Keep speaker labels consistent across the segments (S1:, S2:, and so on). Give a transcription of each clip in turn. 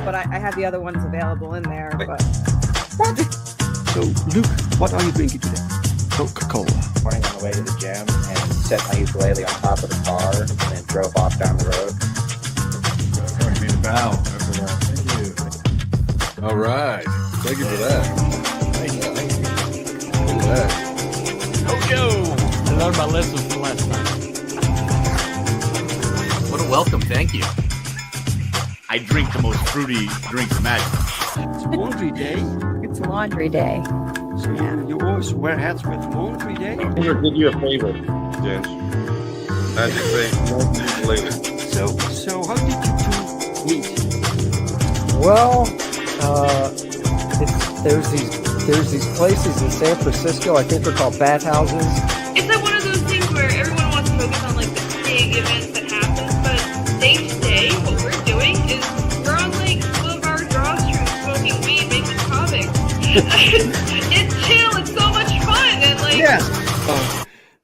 S1: But I have the other ones available in there. But
S2: What? So, Luke, what are you drinking today? Coca-Cola.
S3: Morning on the way to the gym and set my ukulele on top of the car and then drove off down the road.
S4: I made a bow after that. Thank you. All right. Thank you for that.
S3: Thank you.
S4: Look at that.
S5: Jojo! I learned my lesson from last time. What a welcome, thank you. I drink the most fruity drinks imaginable.
S2: It's laundry day.
S1: it's laundry day.
S2: So you always wear hats with laundry day?
S6: I'm going to do you a favor, James. Magic say, later.
S2: So how did you two meet?
S7: Well, there's these places in San Francisco. I think they're called bathhouses.
S8: It's like one of those things where everyone wants to focus on like the big events that happen, but day to day, what we're doing is we're on like Boulevard Draw Street smoking weed, making comics. It's chill. It's so much fun, and like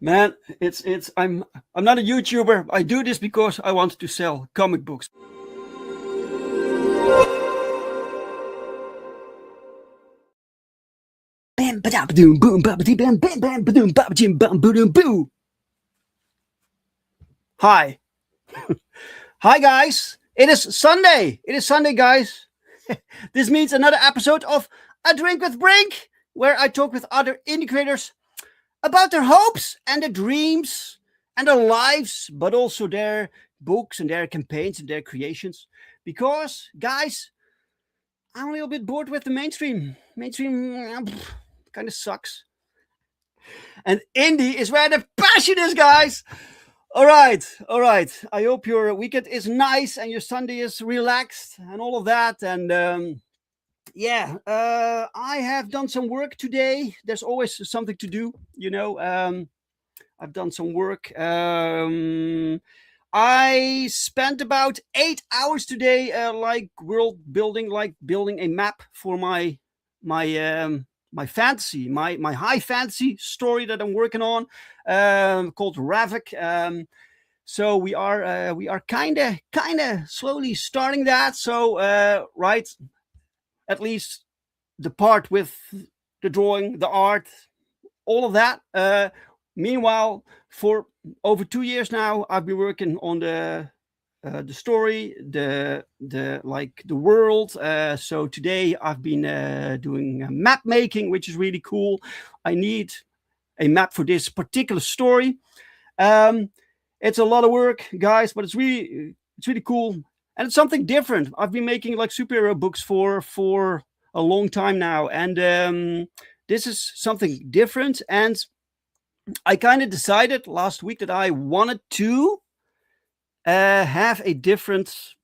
S2: Man, it's I'm not a YouTuber. I do this because I want to sell comic books. Bam ba boom boom ba bam bam bam boom ba bam boom boo. Hi. Hi guys. It is Sunday. It is Sunday, guys. This means another episode of A Drink with Brink, where I talk with other indie creators about their hopes and their dreams and their lives, but also their books and their campaigns and their creations. Because, guys, I'm a little bit bored with the mainstream. Mainstream kind of sucks. And indie is where the passion is, guys. All right. I hope your weekend is nice and your Sunday is relaxed and all of that. And I have done some work today. There's always something to do, you know. I've done some work. I spent about 8 hours today, building a map for my fantasy, my high fantasy story that I'm working on, called Ravik. So we are kind of slowly starting that. So right. At least the part with the drawing, the art, all of that. Meanwhile, for over 2 years now, I've been working on the story, the world. So today I've been doing map making, which is really cool. I need a map for this particular story. It's a lot of work, guys, but it's really cool. And it's something different. I've been making like superhero books for a long time now. And this is something different. And I kind of decided last week that I wanted to have a different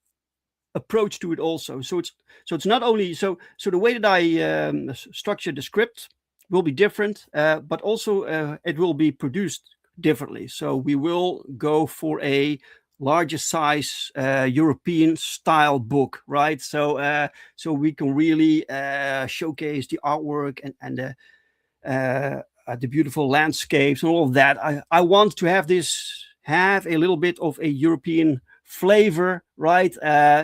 S2: approach to it also. So it's not only so the way that I structure the script will be different, but also it will be produced differently. So we will go for a larger size European style book, right? So we can really showcase the artwork and the beautiful landscapes and all of that. I want to have a little bit of a European flavor, right?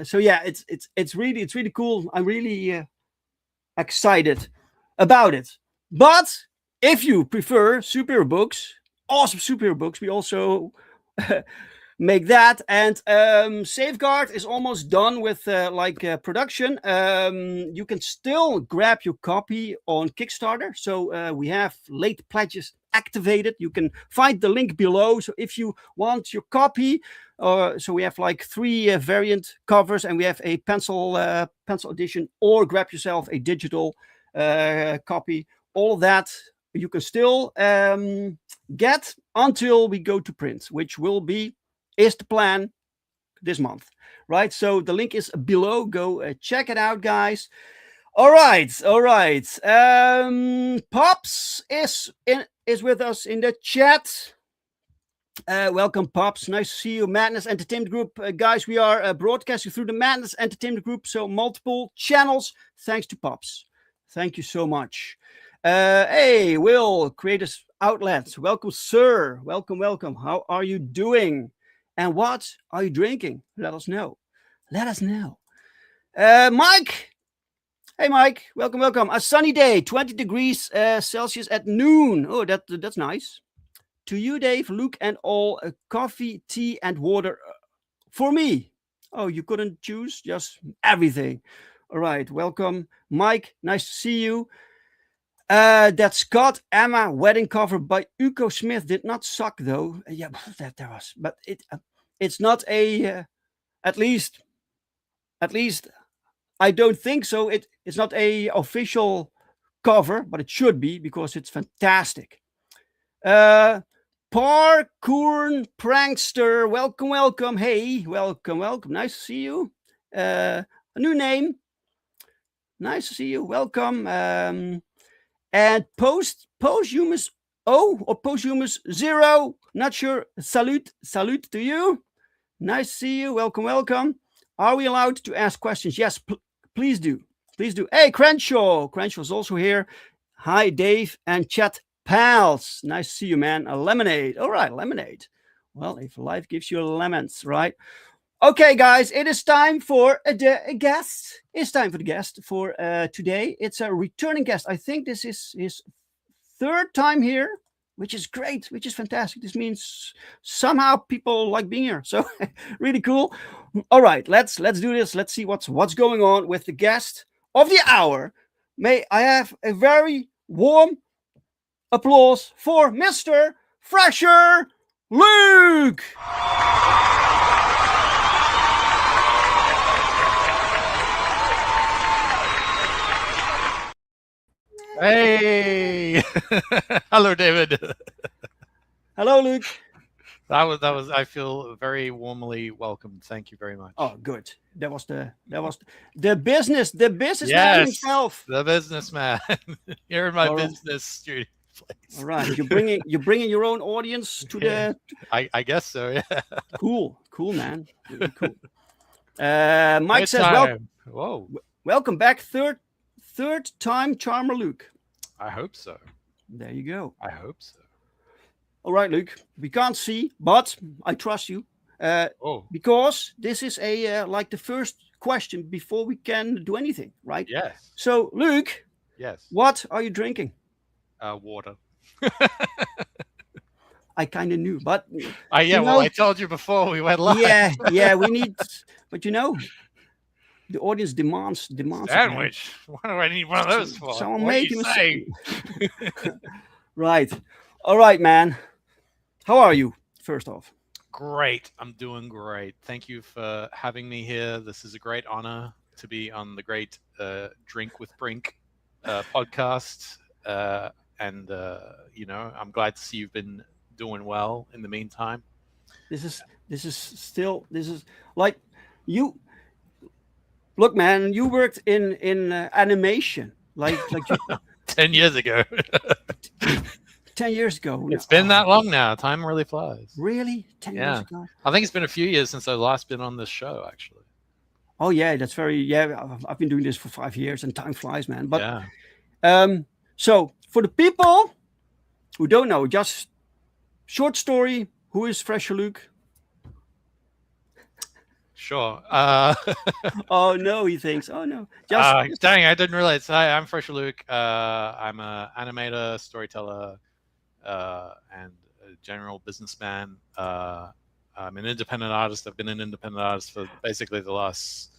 S2: So yeah, it's really cool. I'm really excited about it. But if you prefer superhero books, awesome superhero books, we also make that. And Safeguard is almost done with production. You can still grab your copy on Kickstarter. So we have late pledges activated. You can find the link below. So if you want your copy, so we have like 3 variant covers, and we have a pencil edition, or grab yourself a digital copy. All of that you can still get until we go to print, which is the plan this month, right? So the link is below. Go check it out, guys. All right. Pops is with us in the chat. Welcome, Pops. Nice to see you. Madness Entertainment Group. Guys, we are broadcasting through the Madness Entertainment Group, so multiple channels. Thanks to Pops. Thank you so much. Hey, Will, Creators Outlets. Welcome, sir. Welcome. How are you doing? And what are you drinking? Let us know. Mike. Hey, Mike. Welcome. A sunny day, 20 degrees Celsius at noon. Oh, that's nice. To you, Dave, Luke, and all, coffee, tea, and water for me. Oh, you couldn't choose? Just everything. All right. Welcome, Mike. Nice to see you. That Scott Emma wedding cover by Uko Smith did not suck, though. Yeah, that there was. But it's not a... at least I don't think so. It's not a official cover, but it should be because it's fantastic. Parkour Prankster, welcome. Hey, welcome. Nice to see you. A new name. Nice to see you. Welcome. And Posthumous O or Posthumous 0. Not sure. Salute to you. Nice to see you. Welcome. Are we allowed to ask questions? Yes, please do. Hey, Crenshaw's also here. Hi, Dave and chat pals. Nice to see you, man. A lemonade. All right, lemonade. Well, if life gives you lemons, right? Okay, guys, it is time for a guest. It's time for the guest for today. It's a returning guest. I think this is his third time here, which is great, which is fantastic. This means somehow people like being here. So really cool. All right, let's do this. Let's see what's going on with the guest of the hour. May I have a very warm applause for Mr. Fresher Luke.
S9: Hey, hello, David.
S2: Hello, Luke.
S9: That was. I feel very warmly welcomed. Thank you very much.
S2: Oh, good. That was the businessman
S9: Yes,
S2: himself.
S9: the businessman. You're in my business studio place.
S2: All right, you're bringing your own audience to the.
S9: I guess so. Yeah.
S2: Cool, man. Really cool. Mike
S9: Good
S2: says,
S9: time. Whoa.
S2: Welcome back, third time charmer Luke.
S9: I hope so.
S2: There you go.
S9: I hope so.
S2: All right, Luke. We can't see, but I trust you. Because this is a like the first question before we can do anything, right?
S9: Yes.
S2: So, Luke.
S9: Yes.
S2: What are you drinking?
S9: Water.
S2: I kind of knew, but
S9: well, I told you before we went live.
S2: Yeah, we need, but the audience demands
S9: sandwich. What do I need one of those for?
S2: Someone
S9: what
S2: make
S9: you
S2: him
S9: say?
S2: Right. All right, man. How are you? First off.
S9: Great. I'm doing great. Thank you for having me here. This is a great honor to be on the great Drink with Brink podcast. And I'm glad to see you've been doing well in the meantime.
S2: This is like you. Look, man, you worked in animation, like
S9: 10 years ago.
S2: 10 years ago.
S9: It's been that long now. Time really flies.
S2: Really? 10 years ago?
S9: I think it's been a few years since I've last been on this show, actually.
S2: Oh, yeah, that's I've been doing this for 5 years and time flies, man. But so for the people who don't know, just short story, who is Fresher Luke?
S9: Sure.
S2: Oh no, he thinks. Oh no.
S9: Just dang, I didn't realize. Hi, I'm Fresher Luke. I'm an animator, storyteller, and a general businessman. I'm an independent artist. I've been an independent artist for basically the last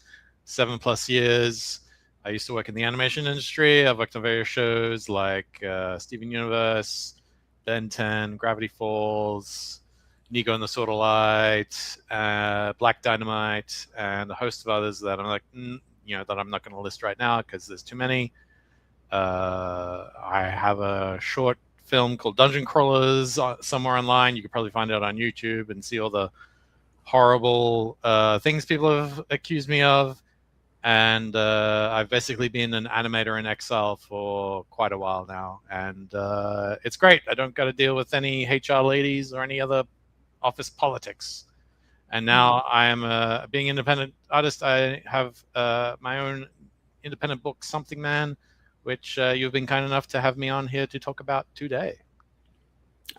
S9: 7+ years. I used to work in the animation industry. I've worked on various shows like Steven Universe, Ben 10, Gravity Falls, Nico and the Sword of Light, Black Dynamite, and a host of others that I'm like, that I'm not going to list right now because there's too many. I have a short film called Dungeon Crawlers somewhere online. You could probably find it on YouTube and see all the horrible things people have accused me of. And I've basically been an animator in exile for quite a while now. And it's great. I don't got to deal with any HR ladies or any other office politics. And now I am being an independent artist. I have my own independent book, Something Man, which you've been kind enough to have me on here to talk about today.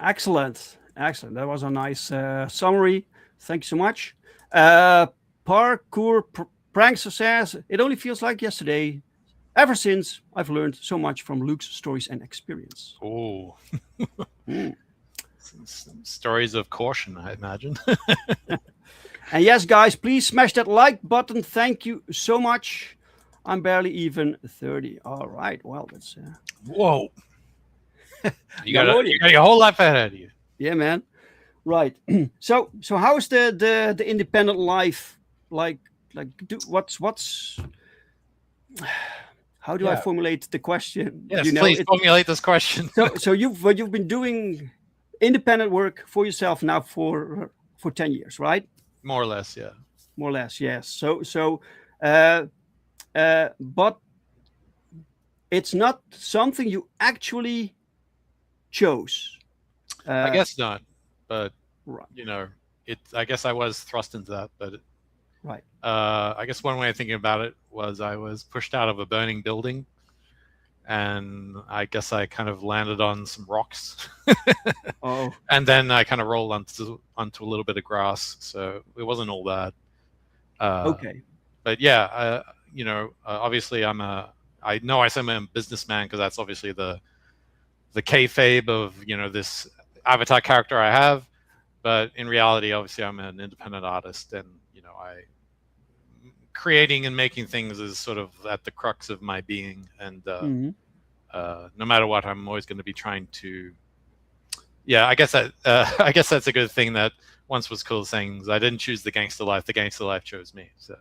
S2: Excellent. Excellent. That was a nice summary. Thank you so much. Parkour Prankster says, it only feels like yesterday. Ever since, I've learned so much from Luke's stories and experience.
S9: Oh. Stories of caution, I imagine.
S2: And yes, guys, please smash that like button. Thank you so much. I'm barely even 30. All right. Well, that's...
S9: Whoa. You got your whole life ahead of you.
S2: Yeah, man. Right. So how is the independent life like what's how do I formulate the question?
S9: Yes, please formulate this question.
S2: So you've been doing independent work for yourself now for 10 years, right?
S9: More or less, yeah.
S2: More or less, yes. So but it's not something you actually chose.
S9: I guess not, but
S2: right.
S9: You know, I guess I was thrust into that, but
S2: right.
S9: I guess one way of thinking about it was I was pushed out of a burning building, and I guess I kind of landed on some rocks.
S2: Oh.
S9: And then I kind of rolled onto a little bit of grass, so it wasn't all bad.
S2: Okay.
S9: But yeah, you know, obviously I know I say I'm a businessman because that's obviously the kayfabe of, you know, this avatar character I have, but in reality, obviously I'm an independent artist, and you know, creating and making things is sort of at the crux of my being, and no matter what, I'm always going to be trying to. Yeah, I guess that's a good thing that once was cool, saying I didn't choose the gangster life chose me. So.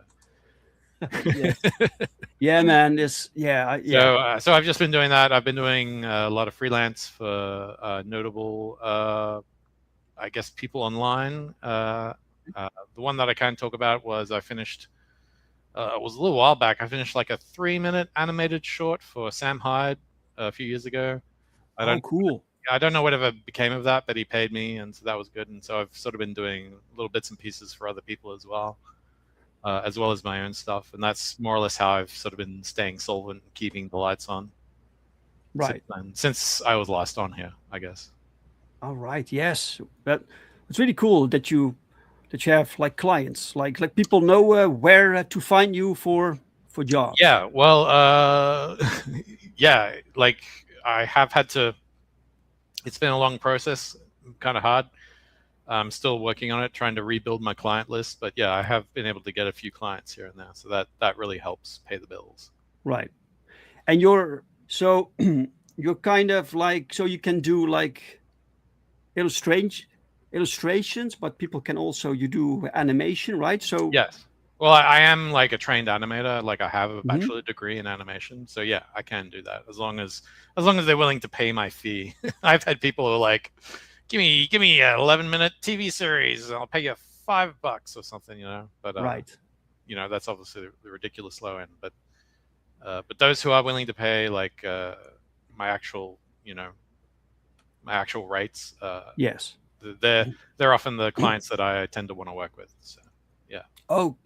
S2: Yeah, man.
S9: So I've just been doing that. I've been doing a lot of freelance for notable, I guess, people online. The one that I can talk about was I finished. It was a little while back. I finished like a 3-minute animated short for Sam Hyde a few years ago.
S2: Cool.
S9: I don't know whatever became of that, but he paid me, and so that was good. And so I've sort of been doing little bits and pieces for other people as well as my own stuff. And that's more or less how I've sort of been staying solvent and keeping the lights on.
S2: Right.
S9: Since I was last on here, I guess.
S2: All right. Yes. But it's really cool that you have like clients, like people know where to find you for jobs.
S9: Yeah. Well, yeah, like I have had to. It's been a long process, kind of hard. I'm still working on it, trying to rebuild my client list. But yeah, I have been able to get a few clients here and there, so that really helps pay the bills.
S2: Right. And you're kind of like, so you can do like illustrations, but people can also, you do animation, right? So
S9: yes. Well, I am like a trained animator. Like I have a bachelor degree in animation, so yeah, I can do that as long as they're willing to pay my fee. I've had people who are like, give me an 11-minute TV series, and I'll pay you $5 or something, you know. But
S2: right,
S9: you know, that's obviously the ridiculous low end. But those who are willing to pay like my actual rates,
S2: yes,
S9: they're often the clients that I tend to want to work with. So yeah.
S2: Oh.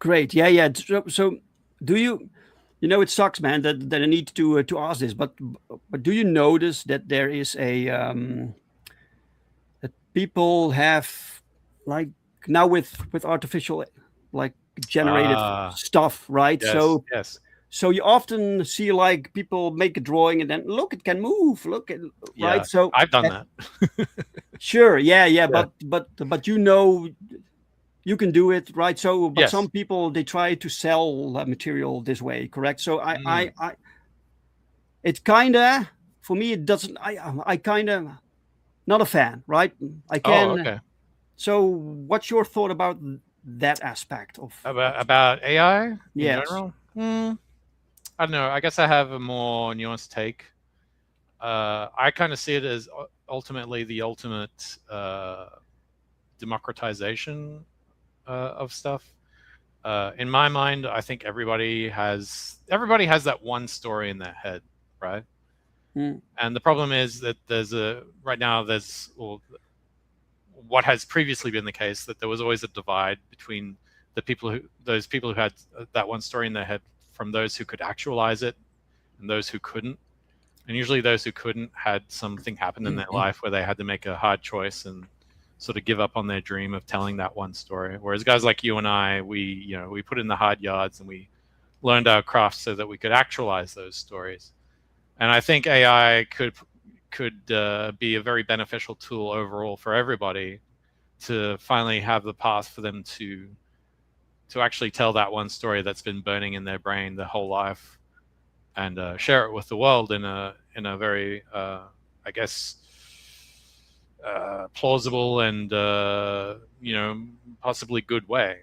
S2: Great. Yeah. So do you it sucks, man, that I need to ask this, but do you notice that there is that people have, like, now with artificial, like, generated stuff, right?
S9: Yes.
S2: So you often see like people make a drawing and then look, it can move. Look at right. So
S9: I've done that.
S2: Sure. Yeah. But you can do it, right? So, but some people, they try to sell material this way, correct? So it kind of, for me, it doesn't. I kind of not a fan, right? I can.
S9: Oh, okay.
S2: So, what's your thought about that aspect of
S9: about AI in
S2: yes.
S9: general? I don't know. I guess I have a more nuanced take. I kind of see it as ultimately the ultimate democratization of stuff. In my mind, I think everybody has that one story in their head, right? And the problem is that what has previously been the case, that there was always a divide between those people who had that one story in their head from those who could actualize it and those who couldn't. And usually those who couldn't had something happen in their life where they had to make a hard choice and sort of give up on their dream of telling that one story. Whereas guys like you and I, we put in the hard yards and we learned our craft so that we could actualize those stories. And I think AI could be a very beneficial tool overall for everybody to finally have the path for them to actually tell that one story that's been burning in their brain their whole life, and share it with the world in a very I guess plausible and possibly good way.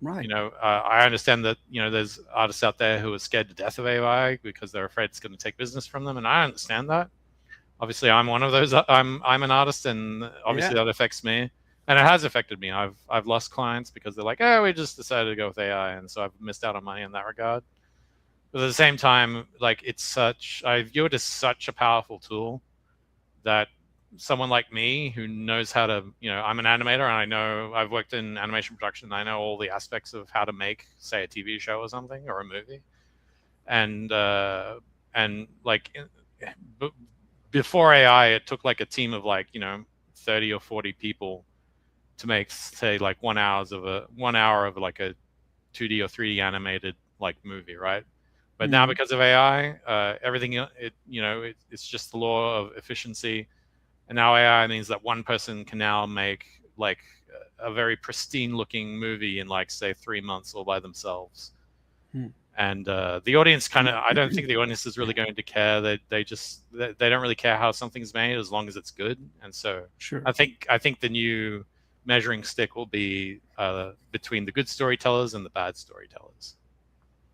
S2: Right.
S9: I understand that there's artists out there who are scared to death of AI because they're afraid it's going to take business from them, and I understand that. Obviously, I'm one of those. I'm an artist, and obviously that affects me, and it has affected me. I've lost clients because they're like, "Oh, we just decided to go with AI," and so I've missed out on money in that regard. But at the same time, like I view it as such a powerful tool that someone like me who knows how to, I'm an animator and I've worked in animation production. I know all the aspects of how to make, say, a TV show or something or a movie. And like before AI, it took like a team of 30 or 40 people to make, say, like 1 hour of like a 2D or 3D animated like movie, right? But now because of AI, everything it's just the law of efficiency. And now AI means that one person can now make like a very pristine looking movie in like, say, 3 months all by themselves. And the audience I don't think the audience is really going to care. They don't really care how something's made as long as it's good. And so I think the new measuring stick will be between the good storytellers and the bad storytellers.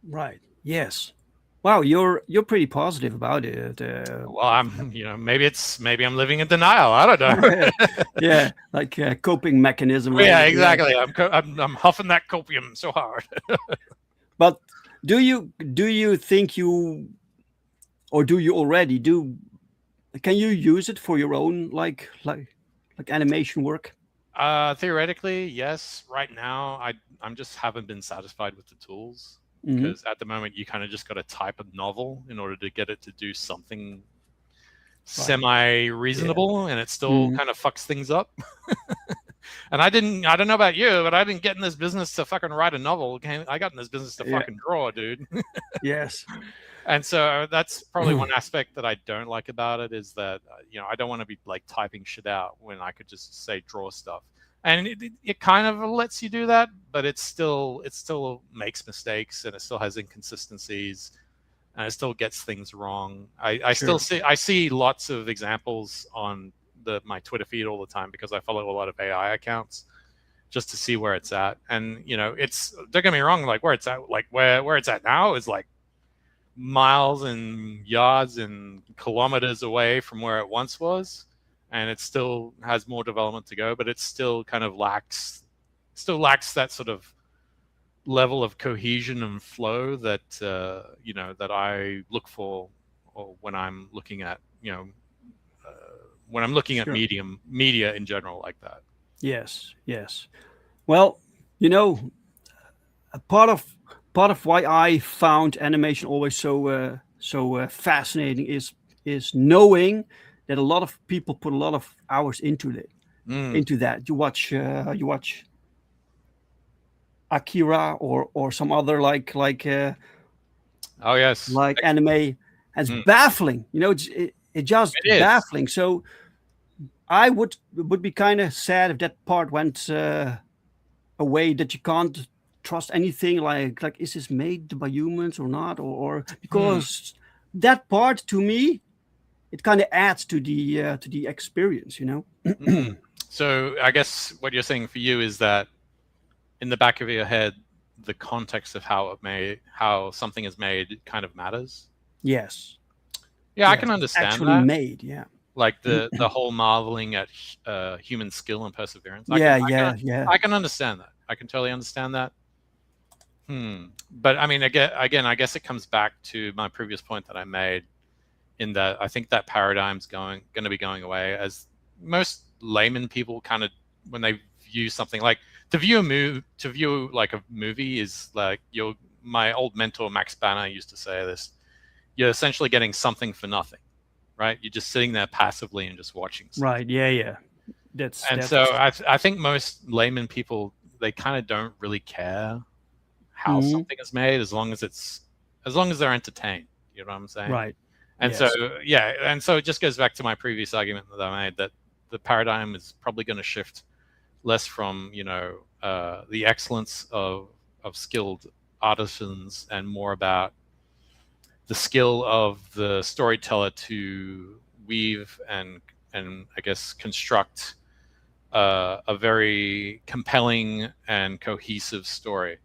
S2: Right. Yes. Wow, you're pretty positive about it.
S9: Well, I'm maybe I'm living in denial. I don't know.
S2: Yeah, like a coping mechanism.
S9: Right? Yeah, exactly. I'm huffing that copium so hard.
S2: But do you think or do you already can you use it for your own like animation work?
S9: Theoretically, yes. Right now, I'm just haven't been satisfied with the tools. Because at the moment, you kind of just got to type a novel in order to get it to do something semi-reasonable, and it still kind of fucks things up. And I don't know about you, but I didn't get in this business to fucking write a novel. I got in this business to fucking draw, dude.
S2: Yes.
S9: And so that's probably one aspect that I don't like about it is that, I don't want to be like typing shit out when I could just say draw stuff. And it kind of lets you do that, but it still makes mistakes, and it still has inconsistencies, and it still gets things wrong. I see lots of examples on my Twitter feed all the time because I follow a lot of AI accounts just to see where it's at. And don't get me wrong, like where it's at, like where it's at now is like miles and yards and kilometers away from where it once was. And it still has more development to go, but it still kind of lacks that sort of level of cohesion and flow that that I look for, or when I'm looking at at media in general like that. Yes.
S2: Well, a part of why I found animation always so fascinating is knowing that a lot of people put a lot of hours into that. You watch Akira or some other like
S9: oh yes,
S2: like anime, and it's baffling. It's just baffling. So I would be kind of sad if that part went away, that you can't trust anything like is this made by humans or not, or because that part to me, it kind of adds to the experience,
S9: So I guess what you're saying for you is that in the back of your head, the context of how something is made kind of matters.
S2: Yes.
S9: Yeah, I can understand
S2: actually
S9: that.
S2: Made, yeah.
S9: like the whole marveling at human skill and perseverance. I can understand that. I can totally understand that. But I mean, again, I guess it comes back to my previous point that I made, in that I think that paradigm's going to be going away, as most layman people kind of, when they view something like to view like a movie is like my old mentor Max Banner used to say this: you're essentially getting something for nothing, right? You're just sitting there passively and just watching something.
S2: Right. Yeah.
S9: So I think most layman people, they kind of don't really care how something is made, as long as they're entertained. You know what I'm saying?
S2: Right.
S9: And so it just goes back to my previous argument that I made, that the paradigm is probably going to shift less from the excellence of skilled artisans, and more about the skill of the storyteller to weave and I guess construct a very compelling and cohesive story.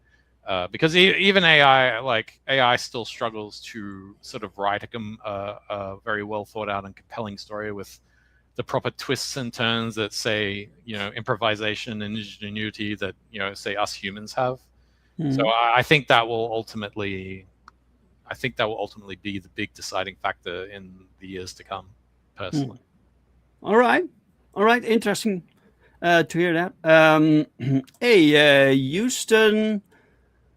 S9: Because even AI still struggles to sort of write a very well thought out and compelling story with the proper twists and turns that, say, improvisation and ingenuity that, say, us humans have. So I think that will ultimately be the big deciding factor in the years to come, personally.
S2: All right. Interesting to hear that. Hey,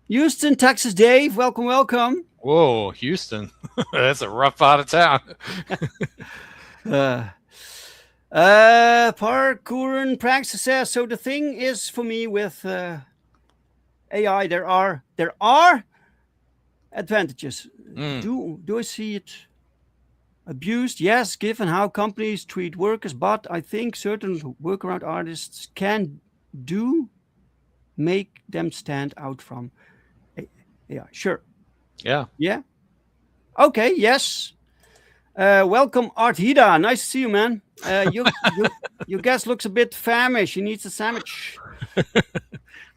S2: Houston, Texas, Dave. Welcome.
S9: Whoa, Houston. That's a rough part of town.
S2: Parkour Praxis says, so the thing is for me with AI, there are advantages. Do I see it abused? Yes, given how companies treat workers, but I think certain workaround artists can make them stand out from AI. Sure.
S9: Yeah.
S2: Okay. Yes. Welcome, Art Hida. Nice to see you, man. Your guest looks a bit famished. He needs a sandwich.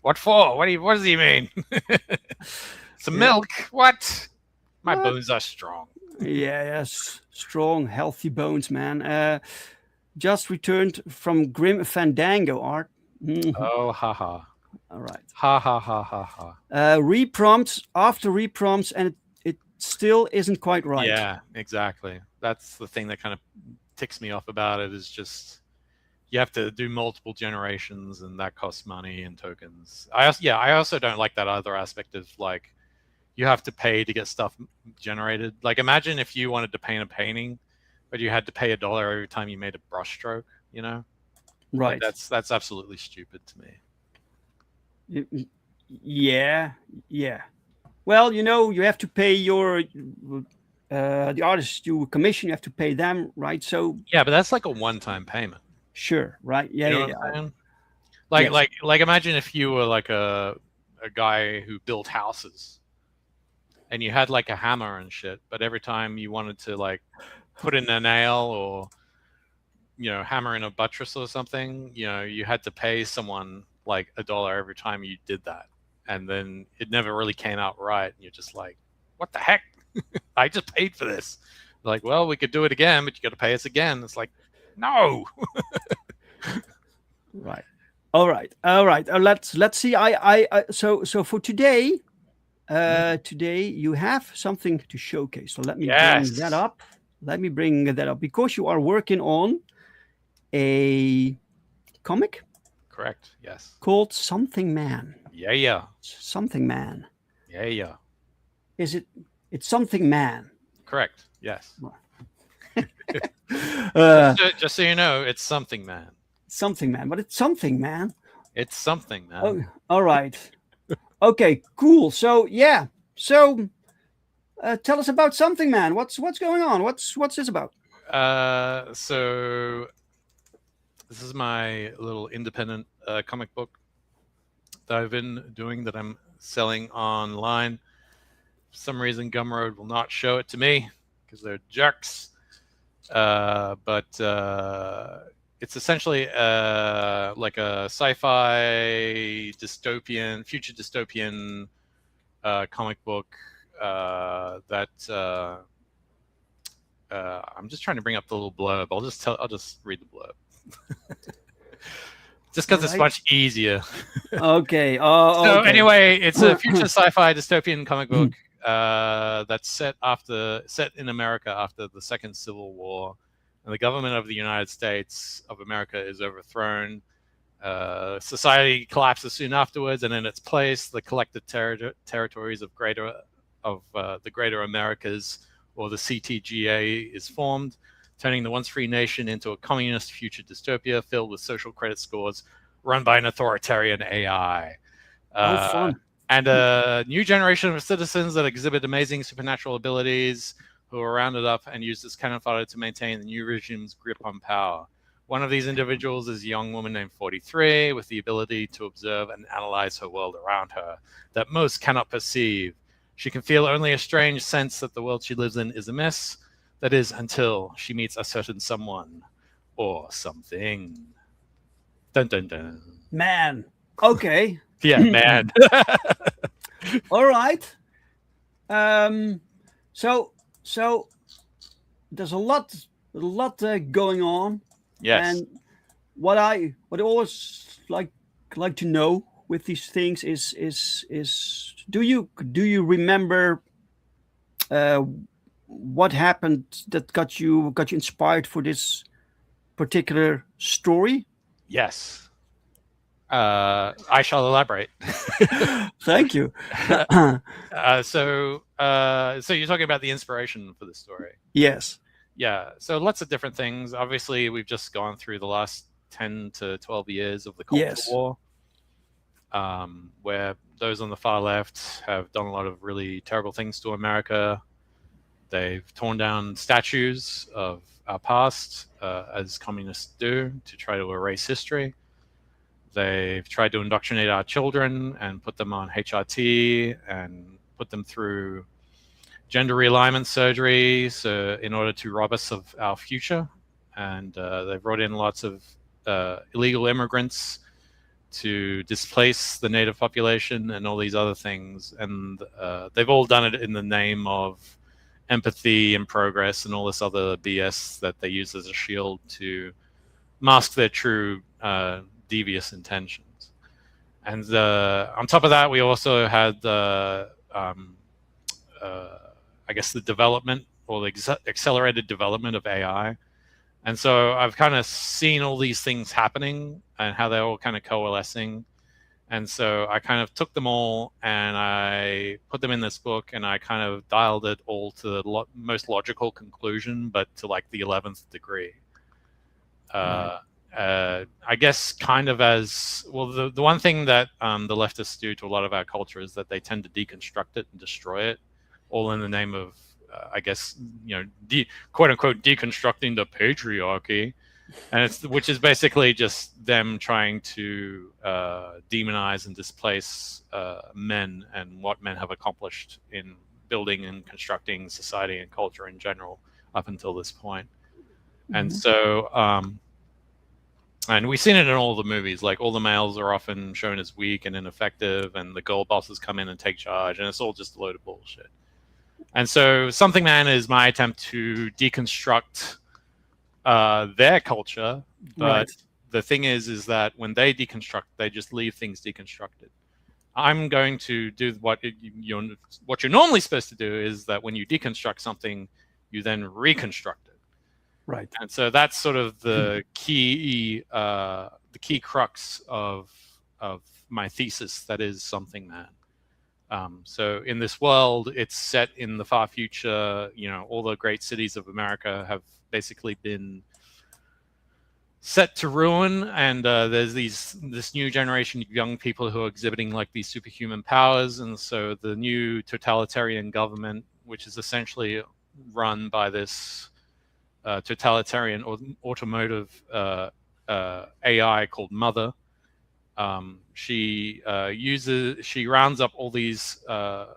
S9: What for? What does he mean? Some milk? What? My bones are strong.
S2: Yes. Strong, healthy bones, man. Just returned from Grim Fandango, Art.
S9: Oh, haha.
S2: All right.
S9: Ha ha ha ha ha.
S2: Reprompts after reprompts, and it still isn't quite right.
S9: Yeah, exactly. That's the thing that kind of ticks me off about it, is just you have to do multiple generations, and that costs money and tokens. I also don't like that other aspect of, like, you have to pay to get stuff generated. Like, imagine if you wanted to paint a painting, but you had to pay $1 every time you made a brush stroke,
S2: Right.
S9: Like, that's absolutely stupid to me.
S2: Yeah. Well, you have to pay the artists you commission. You have to pay them, right? So
S9: yeah, but that's like a one-time payment.
S2: Sure, right? Yeah,
S9: you know what I'm saying? Like imagine if you were like a guy who built houses, and you had like a hammer and shit, but every time you wanted to like put in a nail or hammer in a buttress or something, you had to pay someone like $1 every time you did that, and then it never really came out right, and you're just like, what the heck? I just paid for this. Like, well, we could do it again, but you got to pay us again. It's like, no.
S2: Right. All right. Let's see. So for today, you have something to showcase. So let me bring that up. Because you are working on a comic.
S9: Correct. Yes.
S2: Called Something Man.
S9: Yeah.
S2: Something Man.
S9: Yeah.
S2: It's Something Man.
S9: Correct. Yes. Just so you know, it's Something Man.
S2: Something Man, but it's Something Man.
S9: It's Something Man.
S2: Oh, all right. Okay, cool. So yeah. So tell us about Something Man. What's going on? What's this about?
S9: So this is my little independent comic book that I've been doing, that I'm selling online. For some reason, Gumroad will not show it to me because they're jerks. But it's essentially like a sci-fi future dystopian comic book that I'm just trying to bring up the little blurb. I'll just read the blurb. Just because it's
S2: Alright.
S9: much easier.
S2: Okay.
S9: So
S2: Okay.
S9: anyway, it's a future sci-fi dystopian comic book that's set in America after the Second Civil War, and the government of the United States of America is overthrown. Society collapses soon afterwards, and in its place, the collective territories of the Greater Americas, or the CTGA, is formed, turning the once free nation into a communist future dystopia filled with social credit scores run by an authoritarian AI.
S2: Fun.
S9: And a new generation of citizens that exhibit amazing supernatural abilities who are rounded up and used as cannon fodder to maintain the new regime's grip on power. One of these individuals is a young woman named 43 with the ability to observe and analyze her world around her that most cannot perceive. She can feel only a strange sense that the world she lives in is amiss. That is, until she meets a certain someone or something. Dun dun dun.
S2: Man. Okay.
S9: Yeah, man.
S2: All right. So there's a lot going on.
S9: Yes.
S2: And what I always like to know with these things is do you remember what happened that got you inspired for this particular story?
S9: Yes. I shall elaborate.
S2: Thank you.
S9: So you're talking about the inspiration for the story.
S2: Yes.
S9: Yeah. So lots of different things. Obviously, we've just gone through the last 10 to 12 years of the Culture War, where those on the far left have done a lot of really terrible things to America. They've torn down statues of our past, as communists do, to try to erase history. They've tried to indoctrinate our children and put them on HRT and put them through gender realignment surgery in order to rob us of our future. And they've brought in lots of illegal immigrants to displace the native population and all these other things. And they've all done it in the name of empathy and progress and all this other BS that they use as a shield to mask their true devious intentions. And on top of that, we also had the I guess the development or the accelerated development of AI. And so I've kind of seen all these things happening and how they're all kind of coalescing. And so I kind of took them all and I put them in this book, and I kind of dialed it all to the most logical conclusion, but to like the 11th degree. I guess kind of as well, the one thing that the leftists do to a lot of our culture is that they tend to deconstruct it and destroy it, all in the name of, I guess, quote unquote, deconstructing the patriarchy. And which is basically just them trying to demonize and displace men and what men have accomplished in building and constructing society and culture in general up until this point. Mm-hmm. And so, and we've seen it in all the movies. Like, all the males are often shown as weak and ineffective, and the girl bosses come in and take charge, and it's all just a load of bullshit. And so, Something Man is my attempt to deconstruct their culture, but right. The thing is that when they deconstruct, they just leave things deconstructed. I'm going to do what you're normally supposed to do, is that when you deconstruct something, you then reconstruct it.
S2: Right.
S9: And so that's sort of the key crux of my thesis. That is Something Man. So in this world, it's set in the far future. All the great cities of America have basically been set to ruin, and there's this new generation of young people who are exhibiting like these superhuman powers. And so the new totalitarian government, which is essentially run by this totalitarian automotive AI called Mother, she rounds up all these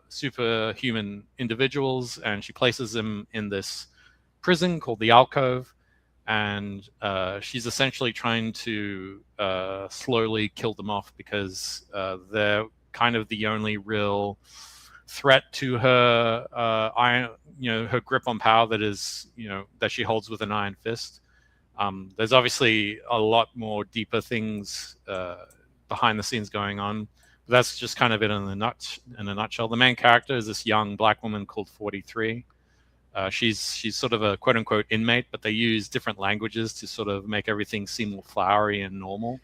S9: superhuman individuals, and she places them in this prison called the Alcove, and she's essentially trying to slowly kill them off, because they're kind of the only real threat to her iron, her grip on power that is, that she holds with an iron fist. There's obviously a lot more deeper things behind the scenes going on. But that's just kind of it in a nutshell. The main character is this young black woman called 43. She's sort of a quote unquote inmate, but they use different languages to sort of make everything seem more flowery and normal.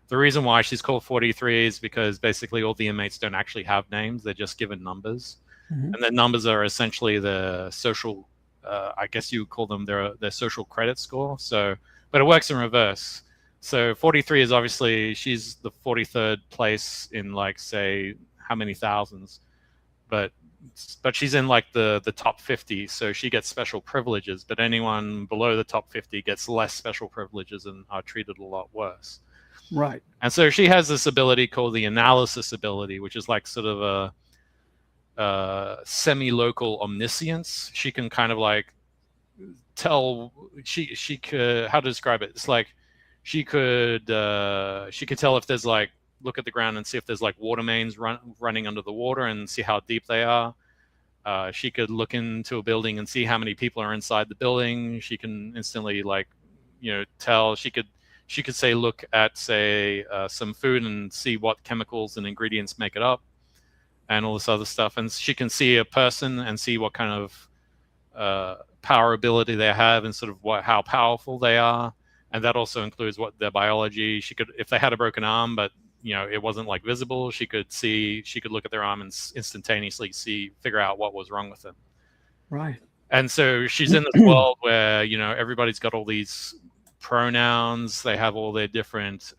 S9: The reason why she's called 43 is because basically all the inmates don't actually have names. They're just given numbers. Mm-hmm. And the numbers are essentially the social, I guess you would call them their social credit score. So, but it works in reverse. So 43 is obviously, she's the 43rd place in like, say, how many thousands. But she's in like the top 50, so she gets special privileges. But anyone below the top 50 gets less special privileges and are treated a lot worse.
S2: Right.
S9: And so she has this ability called the analysis ability, which is like sort of a semi-local omniscience. She can kind of like tell, she could, how to describe it? It's like she could tell if there's like, look at the ground and see if there's like water mains running under the water and see how deep they are. She could look into a building and see how many people are inside the building. She can instantly like, tell. She could say, look at, say, some food and see what chemicals and ingredients make it up and all this other stuff. And she can see a person and see what kind of power ability they have and sort of how powerful they are. And that also includes what their biology. She could, if they had a broken arm, but it wasn't like visible, she could look at their arm and instantaneously figure out what was wrong with them.
S2: Right.
S9: And so she's in this world where, everybody's got all these pronouns, they have all their different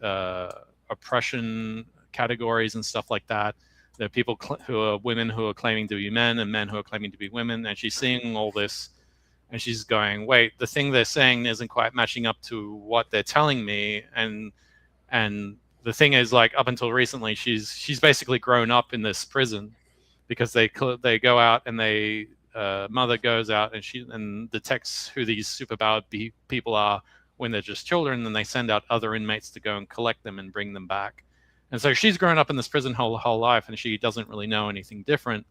S9: oppression categories and stuff like that. There are people who are women who are claiming to be men and men who are claiming to be women. And she's seeing all this and she's going, wait, the thing they're saying isn't quite matching up to what they're telling me. And the thing is, like, up until recently, she's basically grown up in this prison because they go out and mother goes out and detects who these superpowered people are when they're just children, and they send out other inmates to go and collect them and bring them back. And so she's grown up in this prison whole life, and she doesn't really know anything different.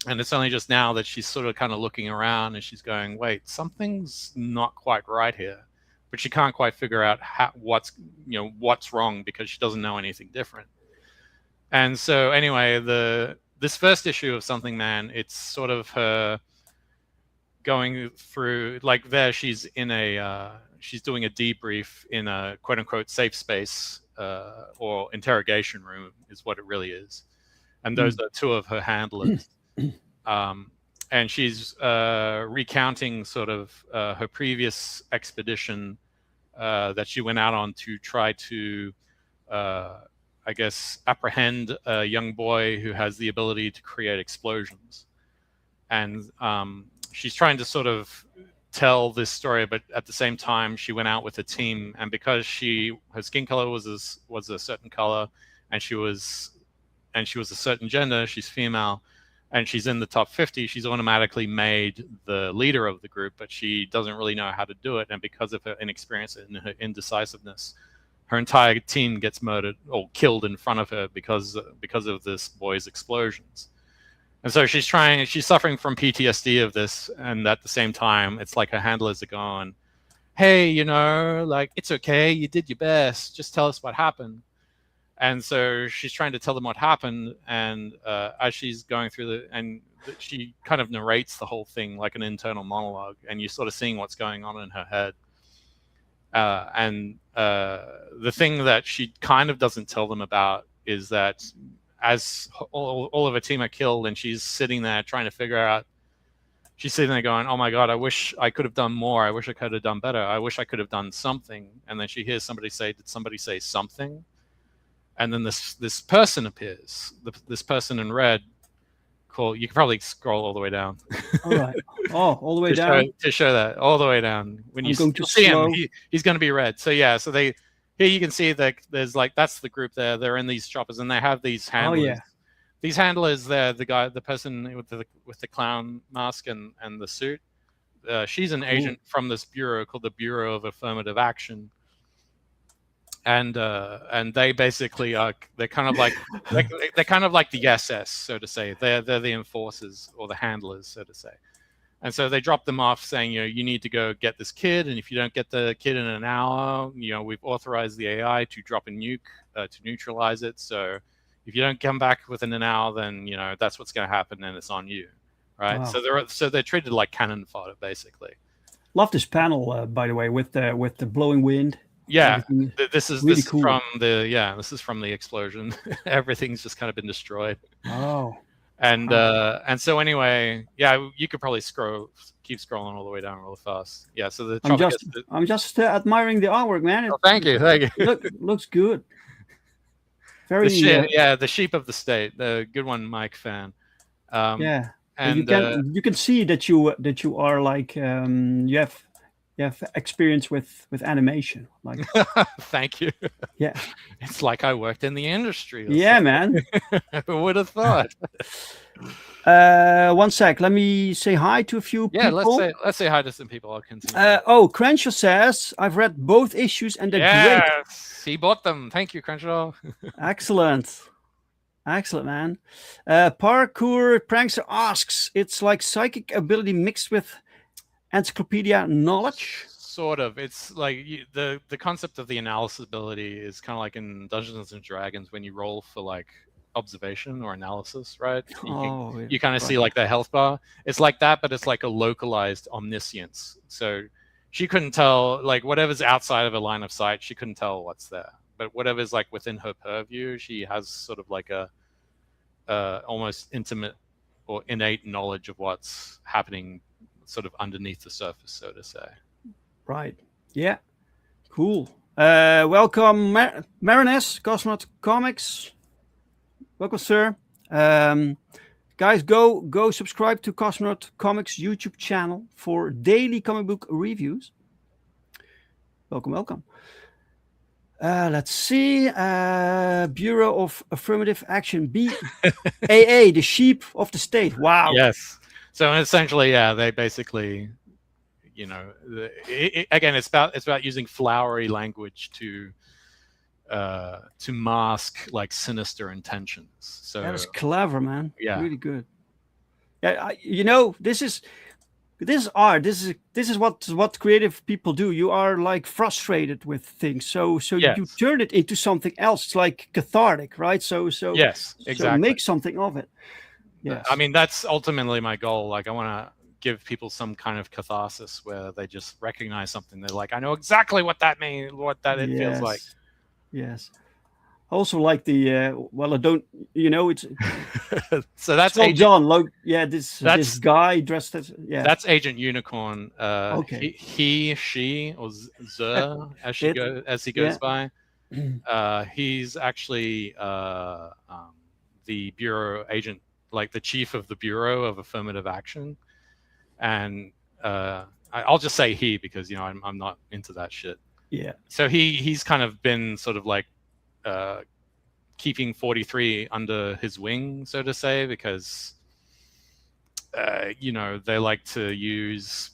S9: And it's only just now that she's sort of kind of looking around and she's going, wait, something's not quite right here. But she can't quite figure out what's wrong because she doesn't know anything different. And so anyway, this first issue of Something Man, it's sort of her going through, like, there she's in she's doing a debrief in a quote unquote safe space or interrogation room is what it really is. And those are two of her handlers. And she's recounting sort of her previous expedition that she went out on to try to, I guess, apprehend a young boy who has the ability to create explosions. And she's trying to sort of tell this story, but at the same time, she went out with a team. And because her skin color was a certain color, and she was a certain gender, she's female, and she's in the top 50, she's automatically made the leader of the group, but she doesn't really know how to do it. And because of her inexperience and her indecisiveness, her entire team gets murdered or killed in front of her because of this boy's explosions. And so she's suffering from PTSD of this. And at the same time, it's like her handlers are going, hey, like, it's okay. You did your best. Just tell us what happened. And so she's trying to tell them what happened. And as she's going through she kind of narrates the whole thing like an internal monologue. And you're sort of seeing what's going on in her head. And the thing that she kind of doesn't tell them about is that as all of her team are killed and she's sitting there trying to figure out, she's sitting there going, oh my God, I wish I could have done more. I wish I could have done better. I wish I could have done something. And then she hears somebody say, did somebody say something? And then this person appears, this person in red. Cool. You can probably scroll all the way down.
S2: All right. Oh, all the way down.
S9: To show that all the way down. When you see him, he's going to be red. So yeah. So here you can see that there's that's the group there. They're in these shoppers and they have these handlers. Oh yeah. These handlers, they're the person with the clown mask and the suit. She's an agent from this bureau called the Bureau of Affirmative Action. and they basically are they're kind of like they're kind of like the SS, so to say. They're the enforcers or the handlers, so to say. And so they drop them off saying, you need to go get this kid, and if you don't get the kid in an hour, we've authorized the AI to drop a nuke to neutralize it. So if you don't come back within an hour, then that's what's going to happen, and it's on you, right?
S2: Wow.
S9: So they're treated like cannon fodder, basically.
S2: Love this panel, by the way, with the blowing wind.
S9: Yeah,
S2: Everything.
S9: this is
S2: Really
S9: this
S2: cool.
S9: This is from the explosion. Everything's just kind of been destroyed.
S2: Oh.
S9: And so anyway, yeah, you could probably keep scrolling all the way down really fast. Yeah, so the
S2: I'm just admiring the artwork, man.
S9: Thank you.
S2: Looks good. Very
S9: the sheep of the state. The good one, Mike fan.
S2: Yeah,
S9: and
S2: you can see that you are like you have experience with animation. Like,
S9: thank you.
S2: Yeah,
S9: it's like I worked in the industry.
S2: Yeah, man.
S9: Who would have thought?
S2: 1 sec. Let me say hi to a few people.
S9: Let's say hi to some people. I'll continue.
S2: Crenshaw says, I've read both issues and they're great.
S9: Yes, he bought them. Thank you, Crenshaw.
S2: Excellent, man. Parkour Prankster asks, it's like psychic ability mixed with encyclopedia knowledge.
S9: Sort of. It's like the concept of the analysis ability is kind of like in Dungeons and Dragons when you roll for like observation or analysis, right? You kind of see like the health bar. It's like that, but it's like a localized omniscience. So she couldn't tell, like whatever's outside of a line of sight, she couldn't tell what's there. But whatever's like within her purview, she has sort of like a almost intimate or innate knowledge of what's happening sort of underneath the surface, so to say.
S2: Right. Yeah. Cool. Welcome, Marinus, Cosmonaut Comics. Welcome, sir. Guys, go subscribe to Cosmonaut Comics YouTube channel for daily comic book reviews. Welcome. Let's see. Bureau of Affirmative Action, BAA, the sheep of the state. Wow.
S9: Yes. So essentially, they basically, again, it's about using flowery language to mask like sinister intentions. So
S2: that is clever, man.
S9: Yeah,
S2: really good. Yeah, this is art. This is what creative people do. You are like frustrated with things, so
S9: yes.
S2: You turn it into something else. It's like cathartic, right? So
S9: yes, exactly.
S2: So make something of it. Yes.
S9: I mean, that's ultimately my goal. Like, I want to give people some kind of catharsis where they just recognize something. They're like, I know exactly what that means, it feels like.
S2: Yes. Also like the I don't, it's
S9: so that's
S2: Agent John. This guy dressed as
S9: that's Agent Unicorn.
S2: Okay.
S9: She or Zer as he goes by. He's actually the bureau agent, like the chief of the Bureau of Affirmative Action, and I'll just say he because I'm not into that shit.
S2: Yeah. So
S9: he's kind of been sort of like keeping 43 under his wing, so to say, because they like to use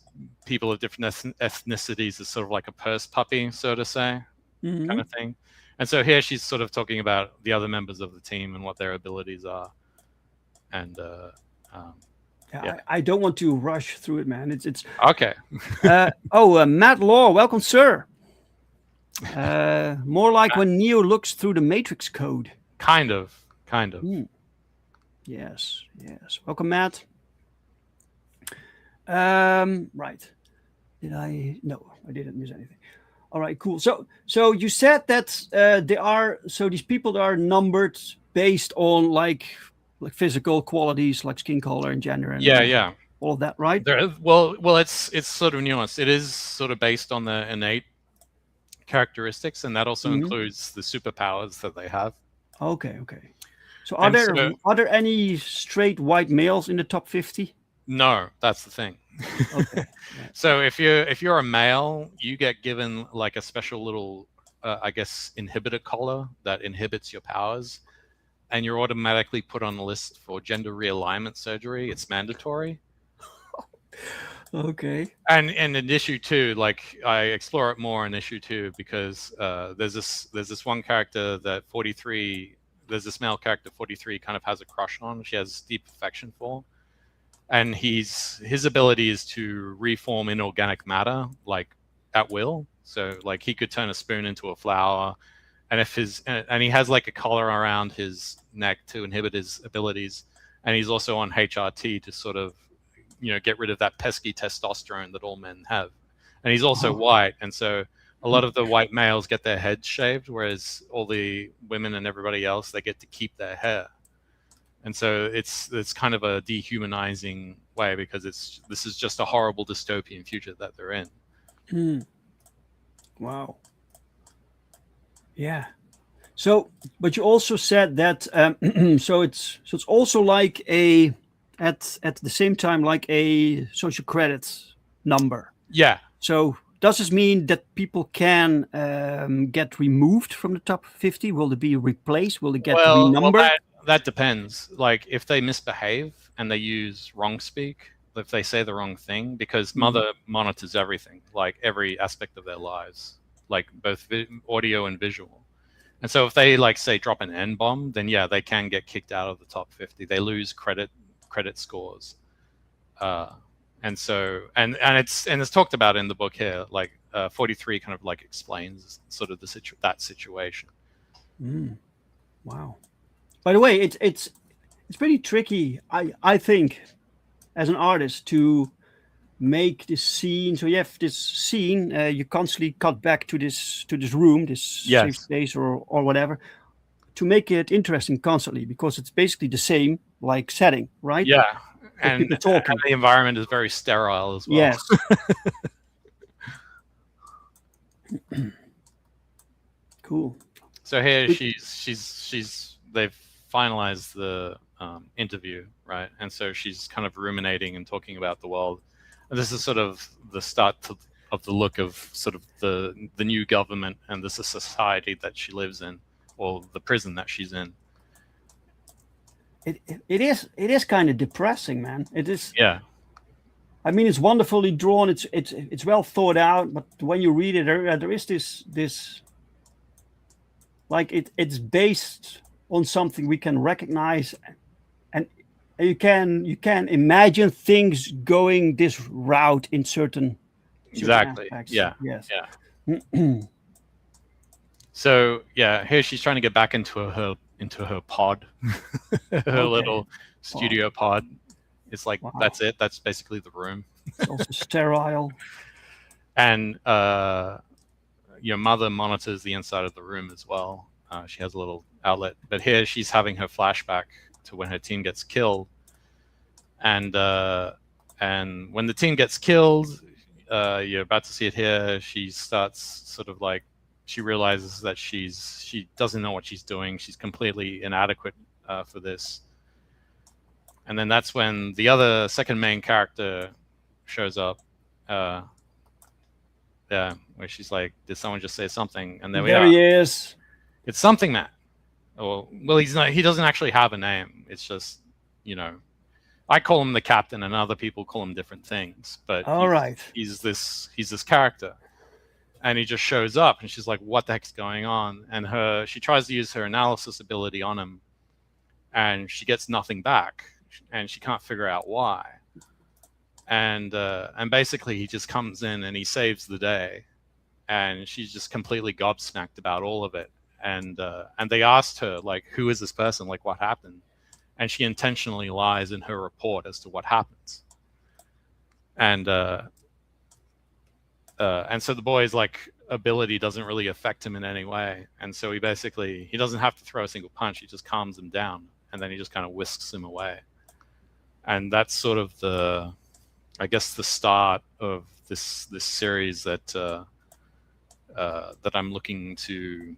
S9: people of different ethnicities as sort of like a purse puppy, so to say, kind of thing. And so here she's sort of talking about the other members of the team and what their abilities are. And
S2: I don't want to rush through it, man. It's
S9: okay.
S2: Matt Law, welcome, sir. More like when Neo looks through the Matrix code.
S9: Kind of.
S2: Yes. Welcome, Matt. Right. No, I didn't miss anything. All right, cool. So you said that these people are numbered based on like physical qualities, like skin color and gender, and all of that, right?
S9: Well, it's sort of nuanced. It is sort of based on the innate characteristics, and that also includes the superpowers that they have. Okay.
S2: So are there any straight white males in the top 50?
S9: No, that's the thing.
S2: Okay.
S9: So if you're a male, you get given like a special little, I guess, inhibitor collar that inhibits your powers, and you're automatically put on the list for gender realignment surgery. It's mandatory.
S7: Okay.
S9: And in issue 2, like I explore it more in issue 2 because there's this one character that 43. There's this male character 43 kind of has a crush on. She has deep affection for, and his ability is to reform inorganic matter like at will. So like he could turn a spoon into a flower, and and he has like a collar around his neck to inhibit his abilities, and he's also on HRT to sort of get rid of that pesky testosterone that all men have. And he's also white, and so a lot of the white males get their heads shaved, whereas all the women and everybody else, they get to keep their hair. And so it's kind of a dehumanizing way because this is just a horrible dystopian future that they're in.
S2: Wow. Yeah. So, but you also said that so it's also like at the same time like a social credits number.
S9: Yeah.
S2: So does this mean that people can get removed from the top 50? Will they be replaced? Will they get renumbered?
S9: Well, that depends. Like if they misbehave and they use wrong speak, if they say the wrong thing, because Mother monitors everything, like every aspect of their lives, like both audio and visual. And so if they like say drop an N-bomb, then yeah, they can get kicked out of the top 50. They lose credit scores. And so and it's talked about in the book here. Like 43 kind of like explains sort of that situation.
S2: Wow. By the way, it's pretty tricky, I think, as an artist to make this scene. So you have this scene, you constantly cut back to this room, this safe space or whatever, to make it interesting constantly, because it's basically the same like setting, right?
S9: Yeah. And the environment is very sterile as well.
S2: Yes. Cool.
S9: So here they've finalized the interview, right? And so she's kind of ruminating and talking about the world. And this is sort of the start of the look of sort of the new government and the society that she lives in, or the prison that she's in.
S2: It is kind of depressing, man. It is.
S9: Yeah.
S2: I mean, it's wonderfully drawn. It's well thought out. But when you read it, there is this like it's based on something we can recognize, and you can imagine things going this route in certain
S9: exactly
S2: aspects.
S9: Yeah.
S2: Yes.
S9: Yeah. So yeah, here she's trying to get back into her pod, her little studio pod. It's like that's it. That's basically the room.
S2: It's also sterile.
S9: And Mother monitors the inside of the room as well. She has a little outlet, but here she's having her flashback to when her team gets killed. And when the team gets killed, you're about to see it here. She starts sort of like, she realizes that she doesn't know what she's doing. She's completely inadequate for this. And then that's when the other second main character shows up. Where she's like, did someone just say something? And there we are.
S2: There he is.
S9: It's something that. Well, he's not. He doesn't actually have a name. It's just, I call him the captain, and other people call him different things. But he's this character. And he just shows up, and she's like, what the heck's going on? And she tries to use her analysis ability on him, and she gets nothing back, and she can't figure out why. And basically he just comes in and he saves the day, and she's just completely gobsmacked about all of it. And they asked her, like, who is this person? Like, what happened? And she intentionally lies in her report as to what happens. And so the boy's like ability doesn't really affect him in any way. And so he doesn't have to throw a single punch. He just calms him down, and then he just kind of whisks him away. And that's sort of the start of this series that I'm looking to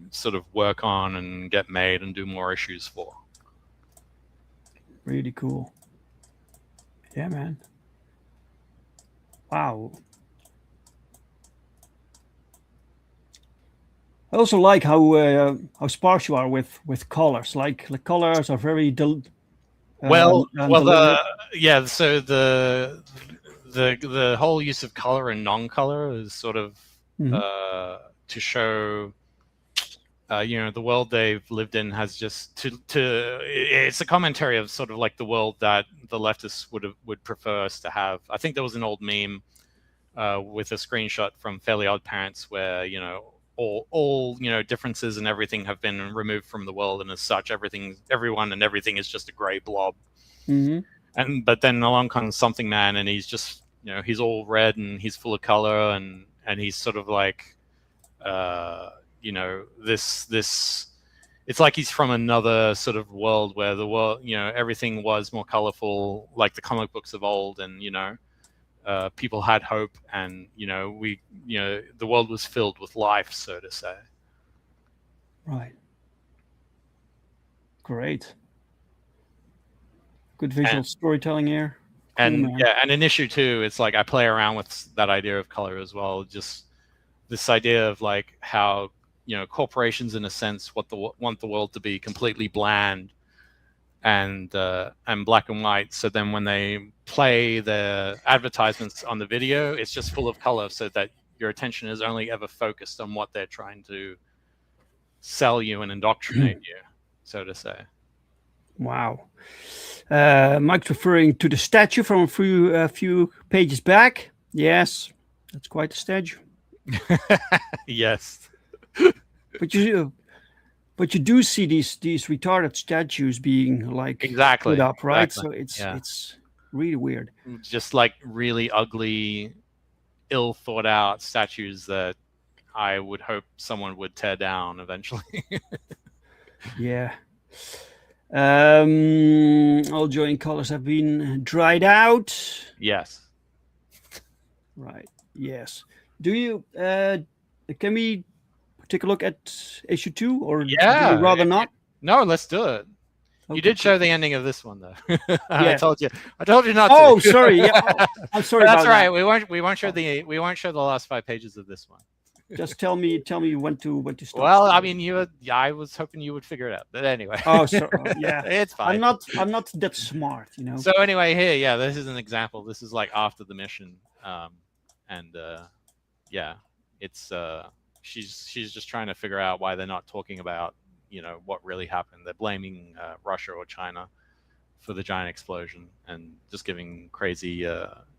S9: sort of work on and get made and do more issues for.
S2: Really cool. Yeah, man. Wow. I also like how sparse you are with colors. Like the colors are very
S9: So the the whole use of color and non-color is sort of to show the world they've lived in has just it's a commentary of sort of like the world that the leftists would prefer us to have. I think there was an old meme with a screenshot from Fairly Odd Parents where all differences and everything have been removed from the world, and as such everyone and everything is just a gray blob. But then along comes Something Man, and he's just he's all red and he's full of color, and he's sort of like this it's like he's from another sort of world where the world everything was more colorful, like the comic books of old, and people had hope, and the world was filled with life, so to say.
S2: Right. Great. Good visual storytelling here.
S9: And and in issue 2, it's like I play around with that idea of color as well. Just this idea of like how corporations, in a sense, want the world to be completely bland and black and white. So then when they play the advertisements on the video, it's just full of color, so that your attention is only ever focused on what they're trying to sell you and indoctrinate you, so to say.
S2: Wow. Mike's referring to the statue from a few pages back. Yes, that's quite a statue.
S9: Yes.
S2: But you do see these retarded statues being like put up, right?
S9: Exactly.
S2: So it's really weird.
S9: Just like really ugly, ill thought out statues that I would hope someone would tear down eventually.
S2: Yeah. All joining colors have been dried out.
S9: Yes.
S2: Right. Yes. Do you can we take a look at issue 2, or would you rather not?
S9: No, let's do it.
S2: Okay.
S9: You did show the ending of this one, though. I told you not
S2: to.
S9: to.
S2: Sorry. Yeah. I'm sorry.
S9: That's
S2: about
S9: right.
S2: That.
S9: We won't show the last 5 pages of this one.
S2: Just tell me when to stop.
S9: Well, I mean, I was hoping you would figure it out, but anyway.
S2: Oh, sorry. Yeah, it's
S9: fine.
S2: I'm not that smart,
S9: So anyway, here, this is an example. This is like after the mission, it's she's just trying to figure out why they're not talking about what really happened. They're blaming Russia or China for the giant explosion and just giving crazy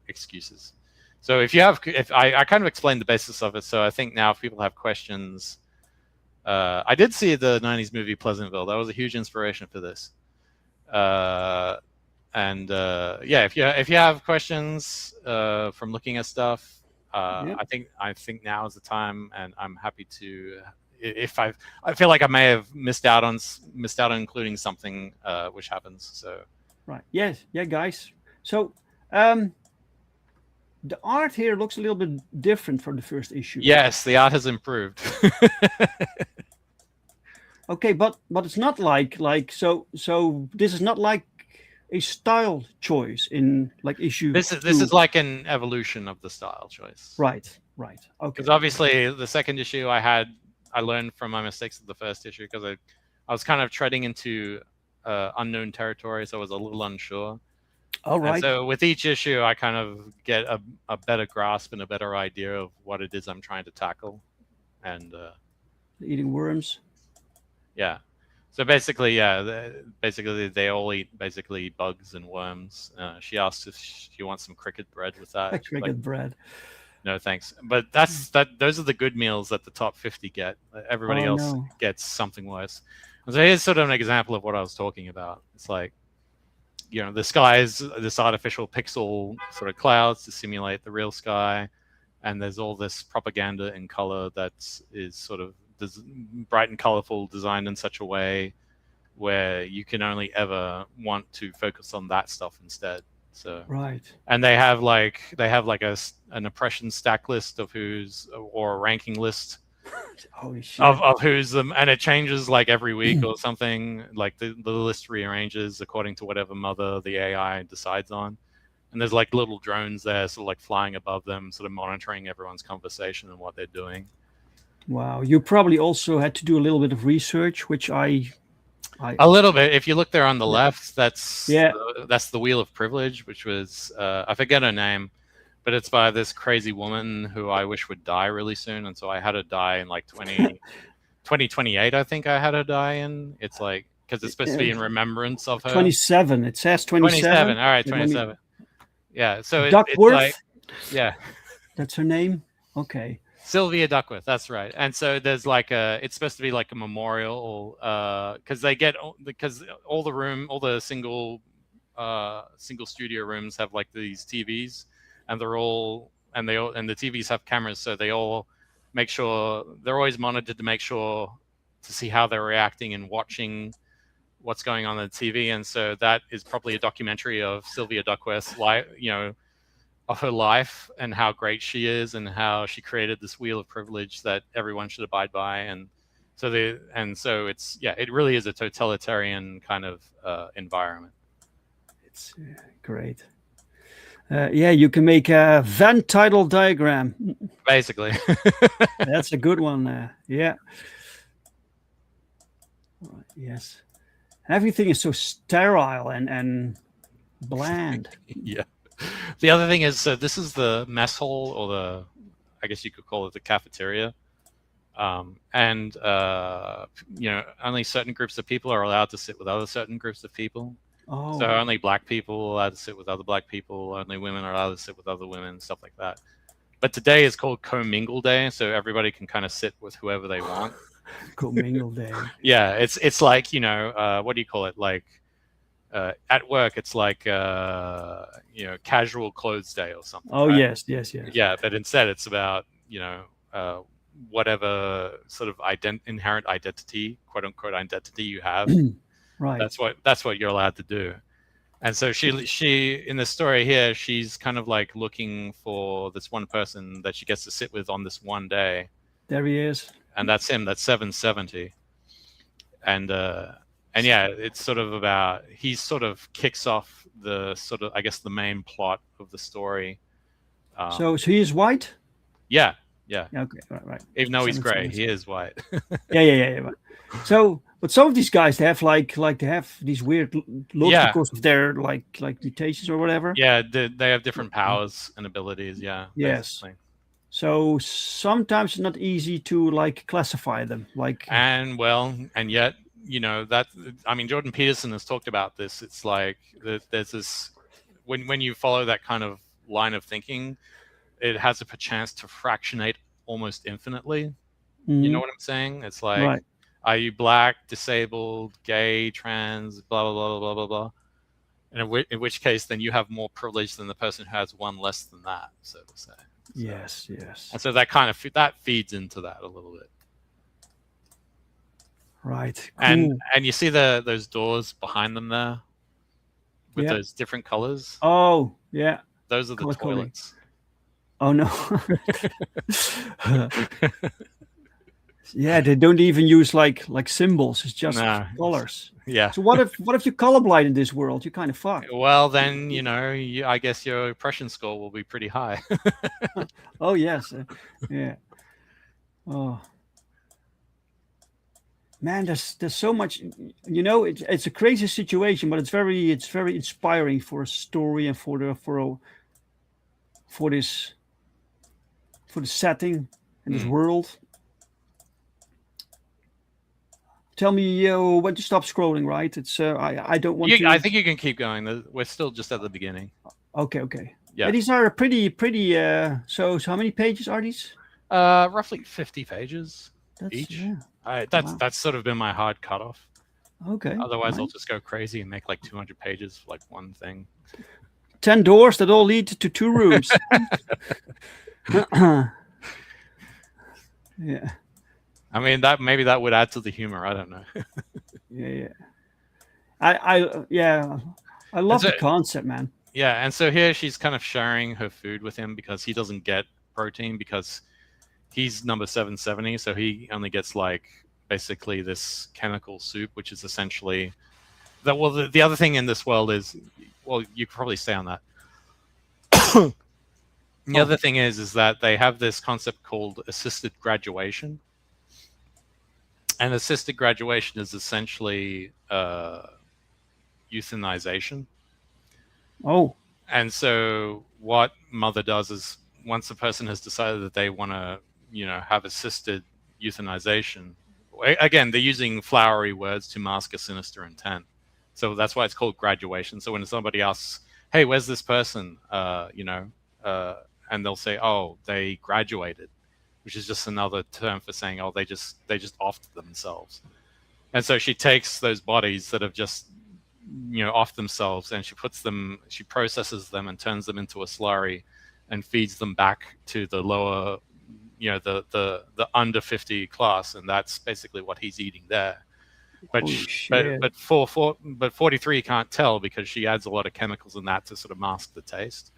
S9: excuses. So if I kind of explained the basis of it, so I think now if people have questions, I did see the 90s movie Pleasantville. That was a huge inspiration for this. If you have questions from looking at stuff, I think now is the time, and I'm happy to. If I feel like I may have missed out on including something which happens. So
S2: right, yes, yeah, guys. So the art here looks a little bit different from the first issue.
S9: Yes, the art has improved.
S2: Okay, but it's not like so this is not like a style choice in like issue.
S9: This is like an evolution of the style choice.
S2: Right. Okay.
S9: Because obviously the second issue I learned from my mistakes of the first issue, because I was kind of treading into unknown territory, so I was a little unsure.
S2: All right.
S9: And so with each issue, I kind of get a better grasp and a better idea of what it is I'm trying to tackle. And
S2: eating worms.
S9: Yeah. So basically, they all eat basically bugs and worms. She asked if she wants some cricket bread with that.
S2: Cricket bread.
S9: No, thanks. But those are the good meals that the top 50 get. Everybody else gets something worse. And so here's sort of an example of what I was talking about. It's like, the sky is this artificial pixel sort of clouds to simulate the real sky, and there's all this propaganda in color that is sort of bright and colorful, designed in such a way where you can only ever want to focus on that stuff instead. So
S2: right,
S9: and they have like an oppression stack list of or a ranking list
S2: Holy shit.
S9: Of who's them, and it changes like every week or something. Like the list rearranges according to whatever mother the AI decides on. And there's like little drones there, sort of like flying above them, sort of monitoring everyone's conversation and what they're doing.
S2: Wow, you probably also had to do a little bit of research, which I
S9: a little bit. If you look there on the left, that's the Wheel of Privilege, which was I forget her name, but it's by this crazy woman who I wish would die really soon, and so I had her die in like 2028. I think I had her die in. It's like because it's supposed to be in remembrance of her.
S2: 27. It says 27.
S9: 27. All right,
S2: Wait, let me-
S9: 27. Yeah. So it's
S2: Duckworth.
S9: like, yeah,
S2: That's her name. Okay.
S9: Sylvia Duckworth. That's right. And so there's like it's supposed to be like a memorial, because all the single studio rooms have like these TVs, and the TVs have cameras, so they all make sure they're always monitored to make sure to see how they're reacting and watching what's going on the TV. And so that is probably a documentary of Sylvia Duckworth's life, of her life and how great she is and how she created this wheel of privilege that everyone should abide by. And so it's, it really is a totalitarian kind of environment.
S2: It's great. You can make a Venn title diagram.
S9: Basically.
S2: That's a good one. Yeah. Yes. Everything is so sterile and bland.
S9: Yeah. The other thing is, so this is the mess hall, or I guess you could call it the cafeteria. Only certain groups of people are allowed to sit with other certain groups of people.
S2: Oh.
S9: So only black people are allowed to sit with other black people. Only women are allowed to sit with other women, stuff like that. But today is called Co-Mingle Day, so everybody can kind of sit with whoever they want.
S2: Co-Mingle Day.
S9: Yeah, it's like, what do you call it? Like at work, it's like casual clothes day or something.
S2: Oh,
S9: right?
S2: yes.
S9: Yeah, but instead it's about whatever sort of inherent identity, quote unquote identity you have.
S2: Right.
S9: That's what you're allowed to do. And so she in the story here, she's kind of like looking for this one person that she gets to sit with on this one day.
S2: There he is.
S9: And that's him. That's 770. And yeah, it's sort of about, he sort of kicks off the sort of, I guess, the main plot of the story.
S2: So he is white?
S9: Yeah.
S2: Okay, right.
S9: Even though he's gray, he is white.
S2: Yeah. So, but some of these guys, they have they have these weird looks because of their like mutations or whatever.
S9: Yeah, they have different powers and abilities. Yeah.
S2: Yes. Basically. So sometimes it's not easy to classify them. And
S9: yet, that, I mean, Jordan Peterson has talked about this. It's like there's this, when you follow that kind of line of thinking, it has a chance to fractionate almost infinitely. Mm-hmm. You know what I'm saying? It's like, right. Are you black, disabled, gay, trans, blah, blah, blah, blah, blah, blah. And in which case, then you have more privilege than the person who has one less than that, so to say. So,
S2: yes.
S9: And so that kind of, that feeds into that a little bit.
S2: Right.
S9: Cool. And you see those doors behind them there with those different colors?
S2: Oh, yeah.
S9: Those are the toilets.
S2: Oh, no. Yeah, they don't even use like symbols. It's just colors.
S9: Yeah.
S2: So what if you're colorblind in this world? You're kind of fucked.
S9: Well, then I guess your oppression score will be pretty high.
S2: Oh yes, yeah. Oh man, there's so much. It's a crazy situation, but it's very inspiring for a story and for the setting and this world. Tell me when to stop scrolling, right? It's I don't want to.
S9: I think you can keep going. We're still just at the beginning.
S2: Okay.
S9: Yeah.
S2: And these are pretty. So how many pages are these?
S9: Roughly 50 pages each.
S2: Yeah.
S9: That's sort of been my hard cutoff.
S2: Okay.
S9: Otherwise, I'll just go crazy and make like 200 pages for like one thing.
S2: 10 doors that all lead to 2 rooms. Yeah.
S9: I mean, maybe that would add to the humor. I don't know.
S2: Yeah. I love the concept, man.
S9: Yeah, and so here she's kind of sharing her food with him because he doesn't get protein because he's number 770, so he only gets basically this chemical soup, which is essentially that. Well, the other thing in this world is, you could probably stay on that. The other thing is that they have this concept called assisted graduation. And assisted graduation is essentially euthanization.
S2: Oh.
S9: And so what Mother does is, once the person has decided that they want to, have assisted euthanization, again, they're using flowery words to mask a sinister intent. So that's why it's called graduation. So when somebody asks, hey, where's this person? And they'll say, oh, they graduated, which is just another term for saying, oh, they just offed themselves. And so she takes those bodies that have just off themselves, and she processes them and turns them into a slurry and feeds them back to the lower, the under 50 class, and that's basically what he's eating there. But 43 can't tell because she adds a lot of chemicals in that to sort of mask the taste.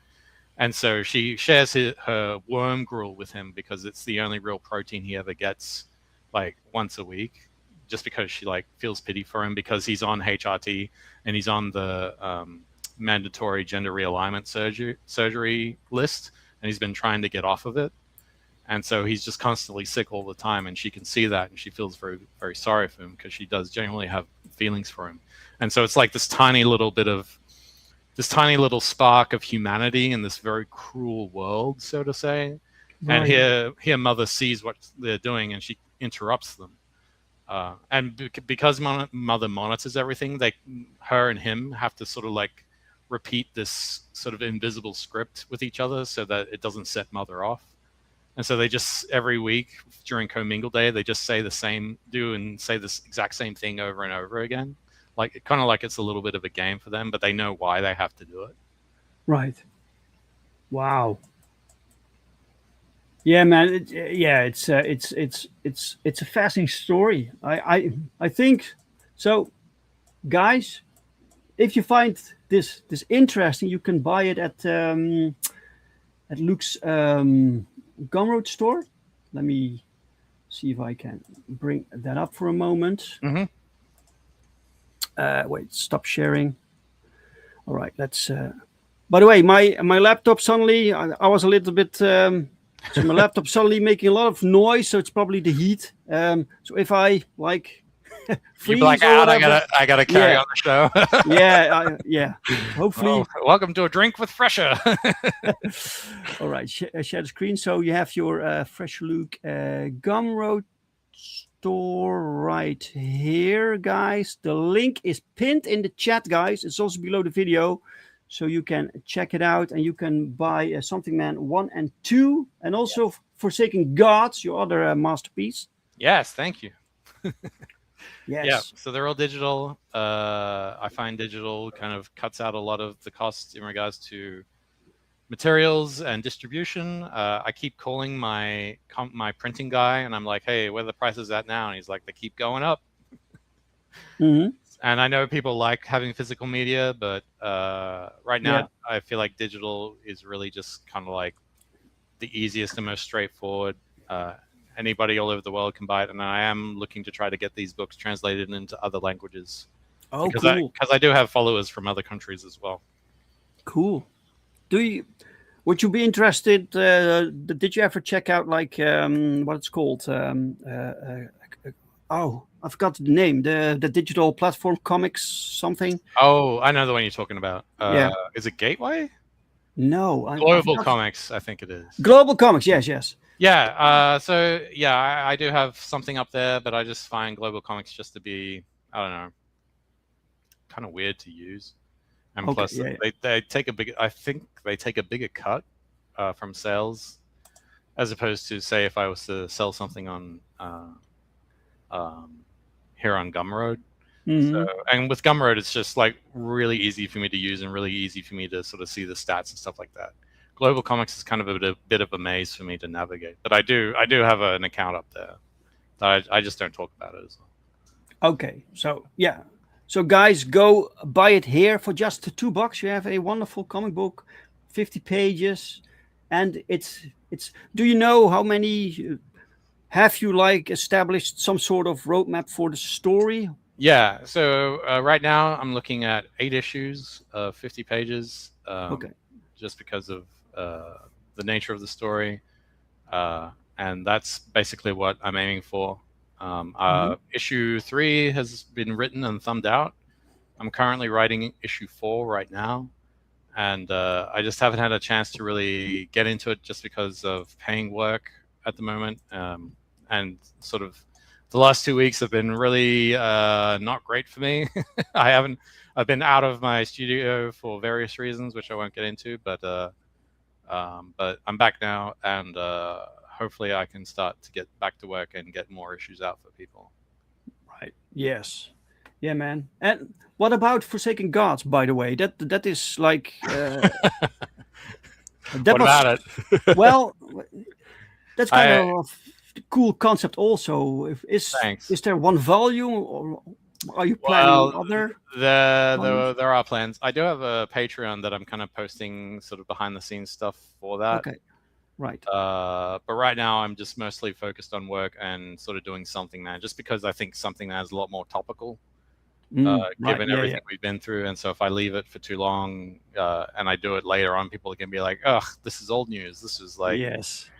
S9: And so she shares her worm gruel with him because it's the only real protein he ever gets, like once a week, just because she feels pity for him because he's on HRT and he's on the mandatory gender realignment surgery list, and he's been trying to get off of it. And so he's just constantly sick all the time, and she can see that, and she feels very, very sorry for him because she does genuinely have feelings for him. And so it's like this tiny little spark of humanity in this very cruel world, so to say. Right. And here Mother sees what they're doing, and she interrupts them. And because Mother monitors everything, her and him have to sort of repeat this sort of invisible script with each other so that it doesn't set Mother off. And so they just, every week during commingle day, they just say this exact same thing over and over again. Kind of like it's a little bit of a game for them, but they know why they have to do it.
S2: Right. Wow. Yeah, man. It's a fascinating story. I think so. Guys, if you find this interesting, you can buy it at Luke's Gumroad store. Let me see if I can bring that up for a moment.
S9: Mm-hmm.
S2: Wait, stop sharing. All right, let's. By the way, my laptop suddenly, I was a little bit. So my laptop suddenly making a lot of noise, so it's probably the heat. So if I
S9: you black out, I gotta carry on the show.
S2: yeah. Hopefully,
S9: welcome to a drink with Fresher.
S2: All right, share the screen. So you have your Fresh Luke Gumroad store right here, guys. The link is pinned in the chat, guys. It's also below the video, so you can check it out, and you can buy Something Man 1 and 2, and also Forsaken Gods, your other masterpiece.
S9: Yes, thank you.
S2: Yes.
S9: Yeah, so they're all digital. I find digital kind of cuts out a lot of the costs in regards to materials and distribution. I keep calling my printing guy, and I'm like, hey, where are the prices at now? And he's like, they keep going up.
S2: Mm-hmm.
S9: And I know people like having physical media, but right now I feel like digital is really just kind of like the easiest and most straightforward. Anybody all over the world can buy it, and I am looking to try to get these books translated into other languages.
S2: Oh,
S9: because
S2: cool.
S9: Because I do have followers from other countries as well.
S2: Cool. Would you be interested? Did you ever check out what it's called? I forgot the name. The digital platform comics something.
S9: Oh, I know the one you're talking about.
S2: Yeah.
S9: Is it Gateway?
S2: No.
S9: Global Comics, I think it is.
S2: Global Comics, yes.
S9: Yeah. So yeah, I do have something up there, but I just find Global Comics just to be, I don't know, kind of weird to use. And plus, they take I think they take a bigger cut from sales, as opposed to, say, if I was to sell something on here on Gumroad.
S2: Mm-hmm.
S9: So, and with Gumroad, it's just really easy for me to use and really easy for me to sort of see the stats and stuff like that. Global Comics is kind of a bit of a maze for me to navigate, but I do have an account up there that I just don't talk about it as well.
S2: Okay, so yeah. So guys, go buy it here for just $2. You have a wonderful comic book, 50 pages, and it's. Do you know how many? Have you established some sort of roadmap for the story?
S9: Yeah. So right now I'm looking at 8 issues of 50 pages.
S2: Okay.
S9: Just because of the nature of the story, and that's basically what I'm aiming for. Issue 3 has been written and thumbed out. I'm currently writing issue 4 right now. and I just haven't had a chance to really get into it just because of paying work at the moment, and sort of the last 2 weeks have been really not great for me. I've been out of my studio for various reasons, which I won't get into, but I'm back now, and hopefully I can start to get back to work and get more issues out for people.
S2: Right. Yes. Yeah, man. And what about Forsaken Gods, by the way? That is like
S9: What about it?
S2: Well, that's kind of a cool concept also.
S9: Thanks.
S2: Is there one volume, or are you planning other?
S9: There are plans. I do have a Patreon that I'm kind of posting sort of behind the scenes stuff for that.
S2: Okay. Right.
S9: But right now I'm just mostly focused on work and sort of doing something now, just because I think something that is a lot more topical, given everything we've been through. And so if I leave it for too long and I do it later on, people are gonna be like, "Ugh, this is old news. This is like
S2: yes,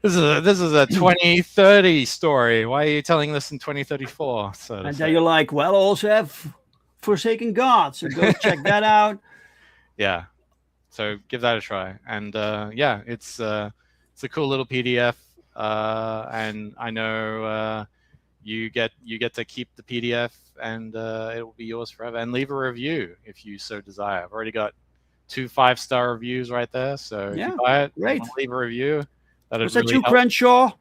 S9: this is a 2030 story. Why are you telling this in 2034?" So
S2: and then you're like, "Well, I also have Forsaken Gods, so go check that out."
S9: Yeah. So give that a try, and yeah, it's a cool little PDF, and I know you get to keep the PDF, and it will be yours forever. And leave a review if you so desire. I've already got 2 5-star reviews right there, so if you buy it,
S2: great.
S9: Leave a review.
S2: Was that you, Crenshaw?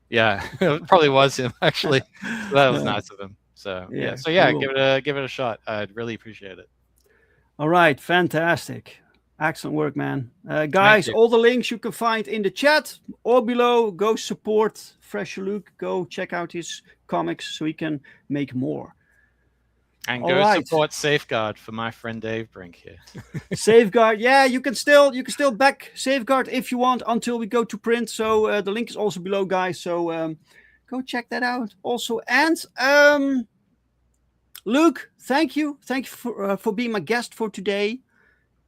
S9: Yeah, it probably was him actually. So that was nice of him. So yeah, cool. give it a shot. I'd really appreciate it.
S2: All right, fantastic. Excellent work, man. Guys, all the links you can find in the chat or below. Go support Fresh Luke. Go check out his comics so he can make more.
S9: And go support Safeguard for my friend Dave Brink here.
S2: Safeguard, yeah, you can still back Safeguard if you want until we go to print. So the link is also below, guys. So go check that out. Also, and Luke, thank you for being my guest for today.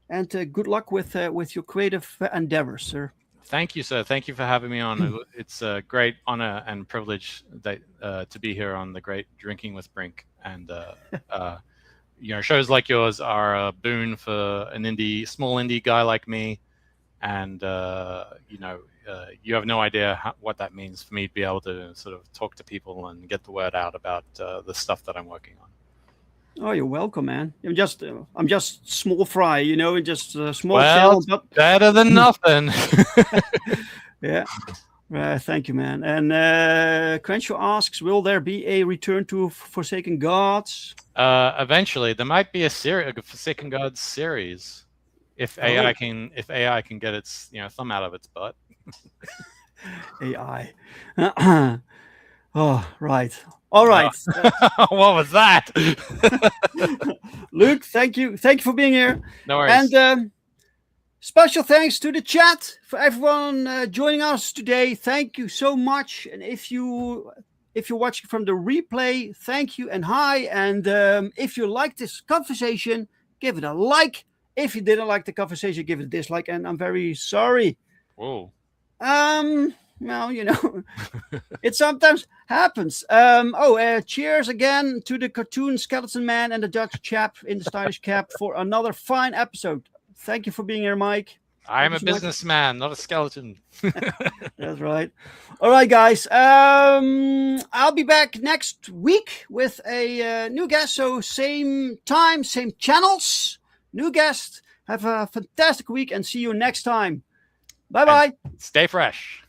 S2: And good luck with your creative endeavors, sir.
S9: Thank you, sir. Thank you for having me on. It's a great honor and privilege to be here on the great Drinking with Brink. And shows like yours are a boon for an small indie guy like me. And you have no idea what that means for me to be able to sort of talk to people and get the word out about the stuff that I'm working on.
S2: Oh, you're welcome, man. I'm just small fry, just small.
S9: Well, better than nothing.
S2: Yeah. Thank you, man. And Crenshaw asks, will there be a return to Forsaken Gods?
S9: Eventually, there might be a Forsaken Gods series, if AI can get its thumb out of its butt.
S2: AI. Oh, right. All right.
S9: What was that?
S2: Luke, thank you for being here.
S9: No worries.
S2: And special thanks to the chat for everyone joining us today. Thank you so much. And if you're watching from the replay, thank you and hi. And if you like this conversation, give it a like. If you didn't like the conversation, give it a dislike. And I'm very sorry.
S9: Whoa.
S2: Well, it sometimes happens. Cheers again to the cartoon skeleton man and the Dutch chap in the stylish cap for another fine episode. Thank you for being here, Mike.
S9: I'm a businessman, not a skeleton.
S2: That's right. All right, guys. I'll be back next week with a new guest. So same time, same channels, new guest. Have a fantastic week and see you next time. Bye-bye.
S9: Stay fresh.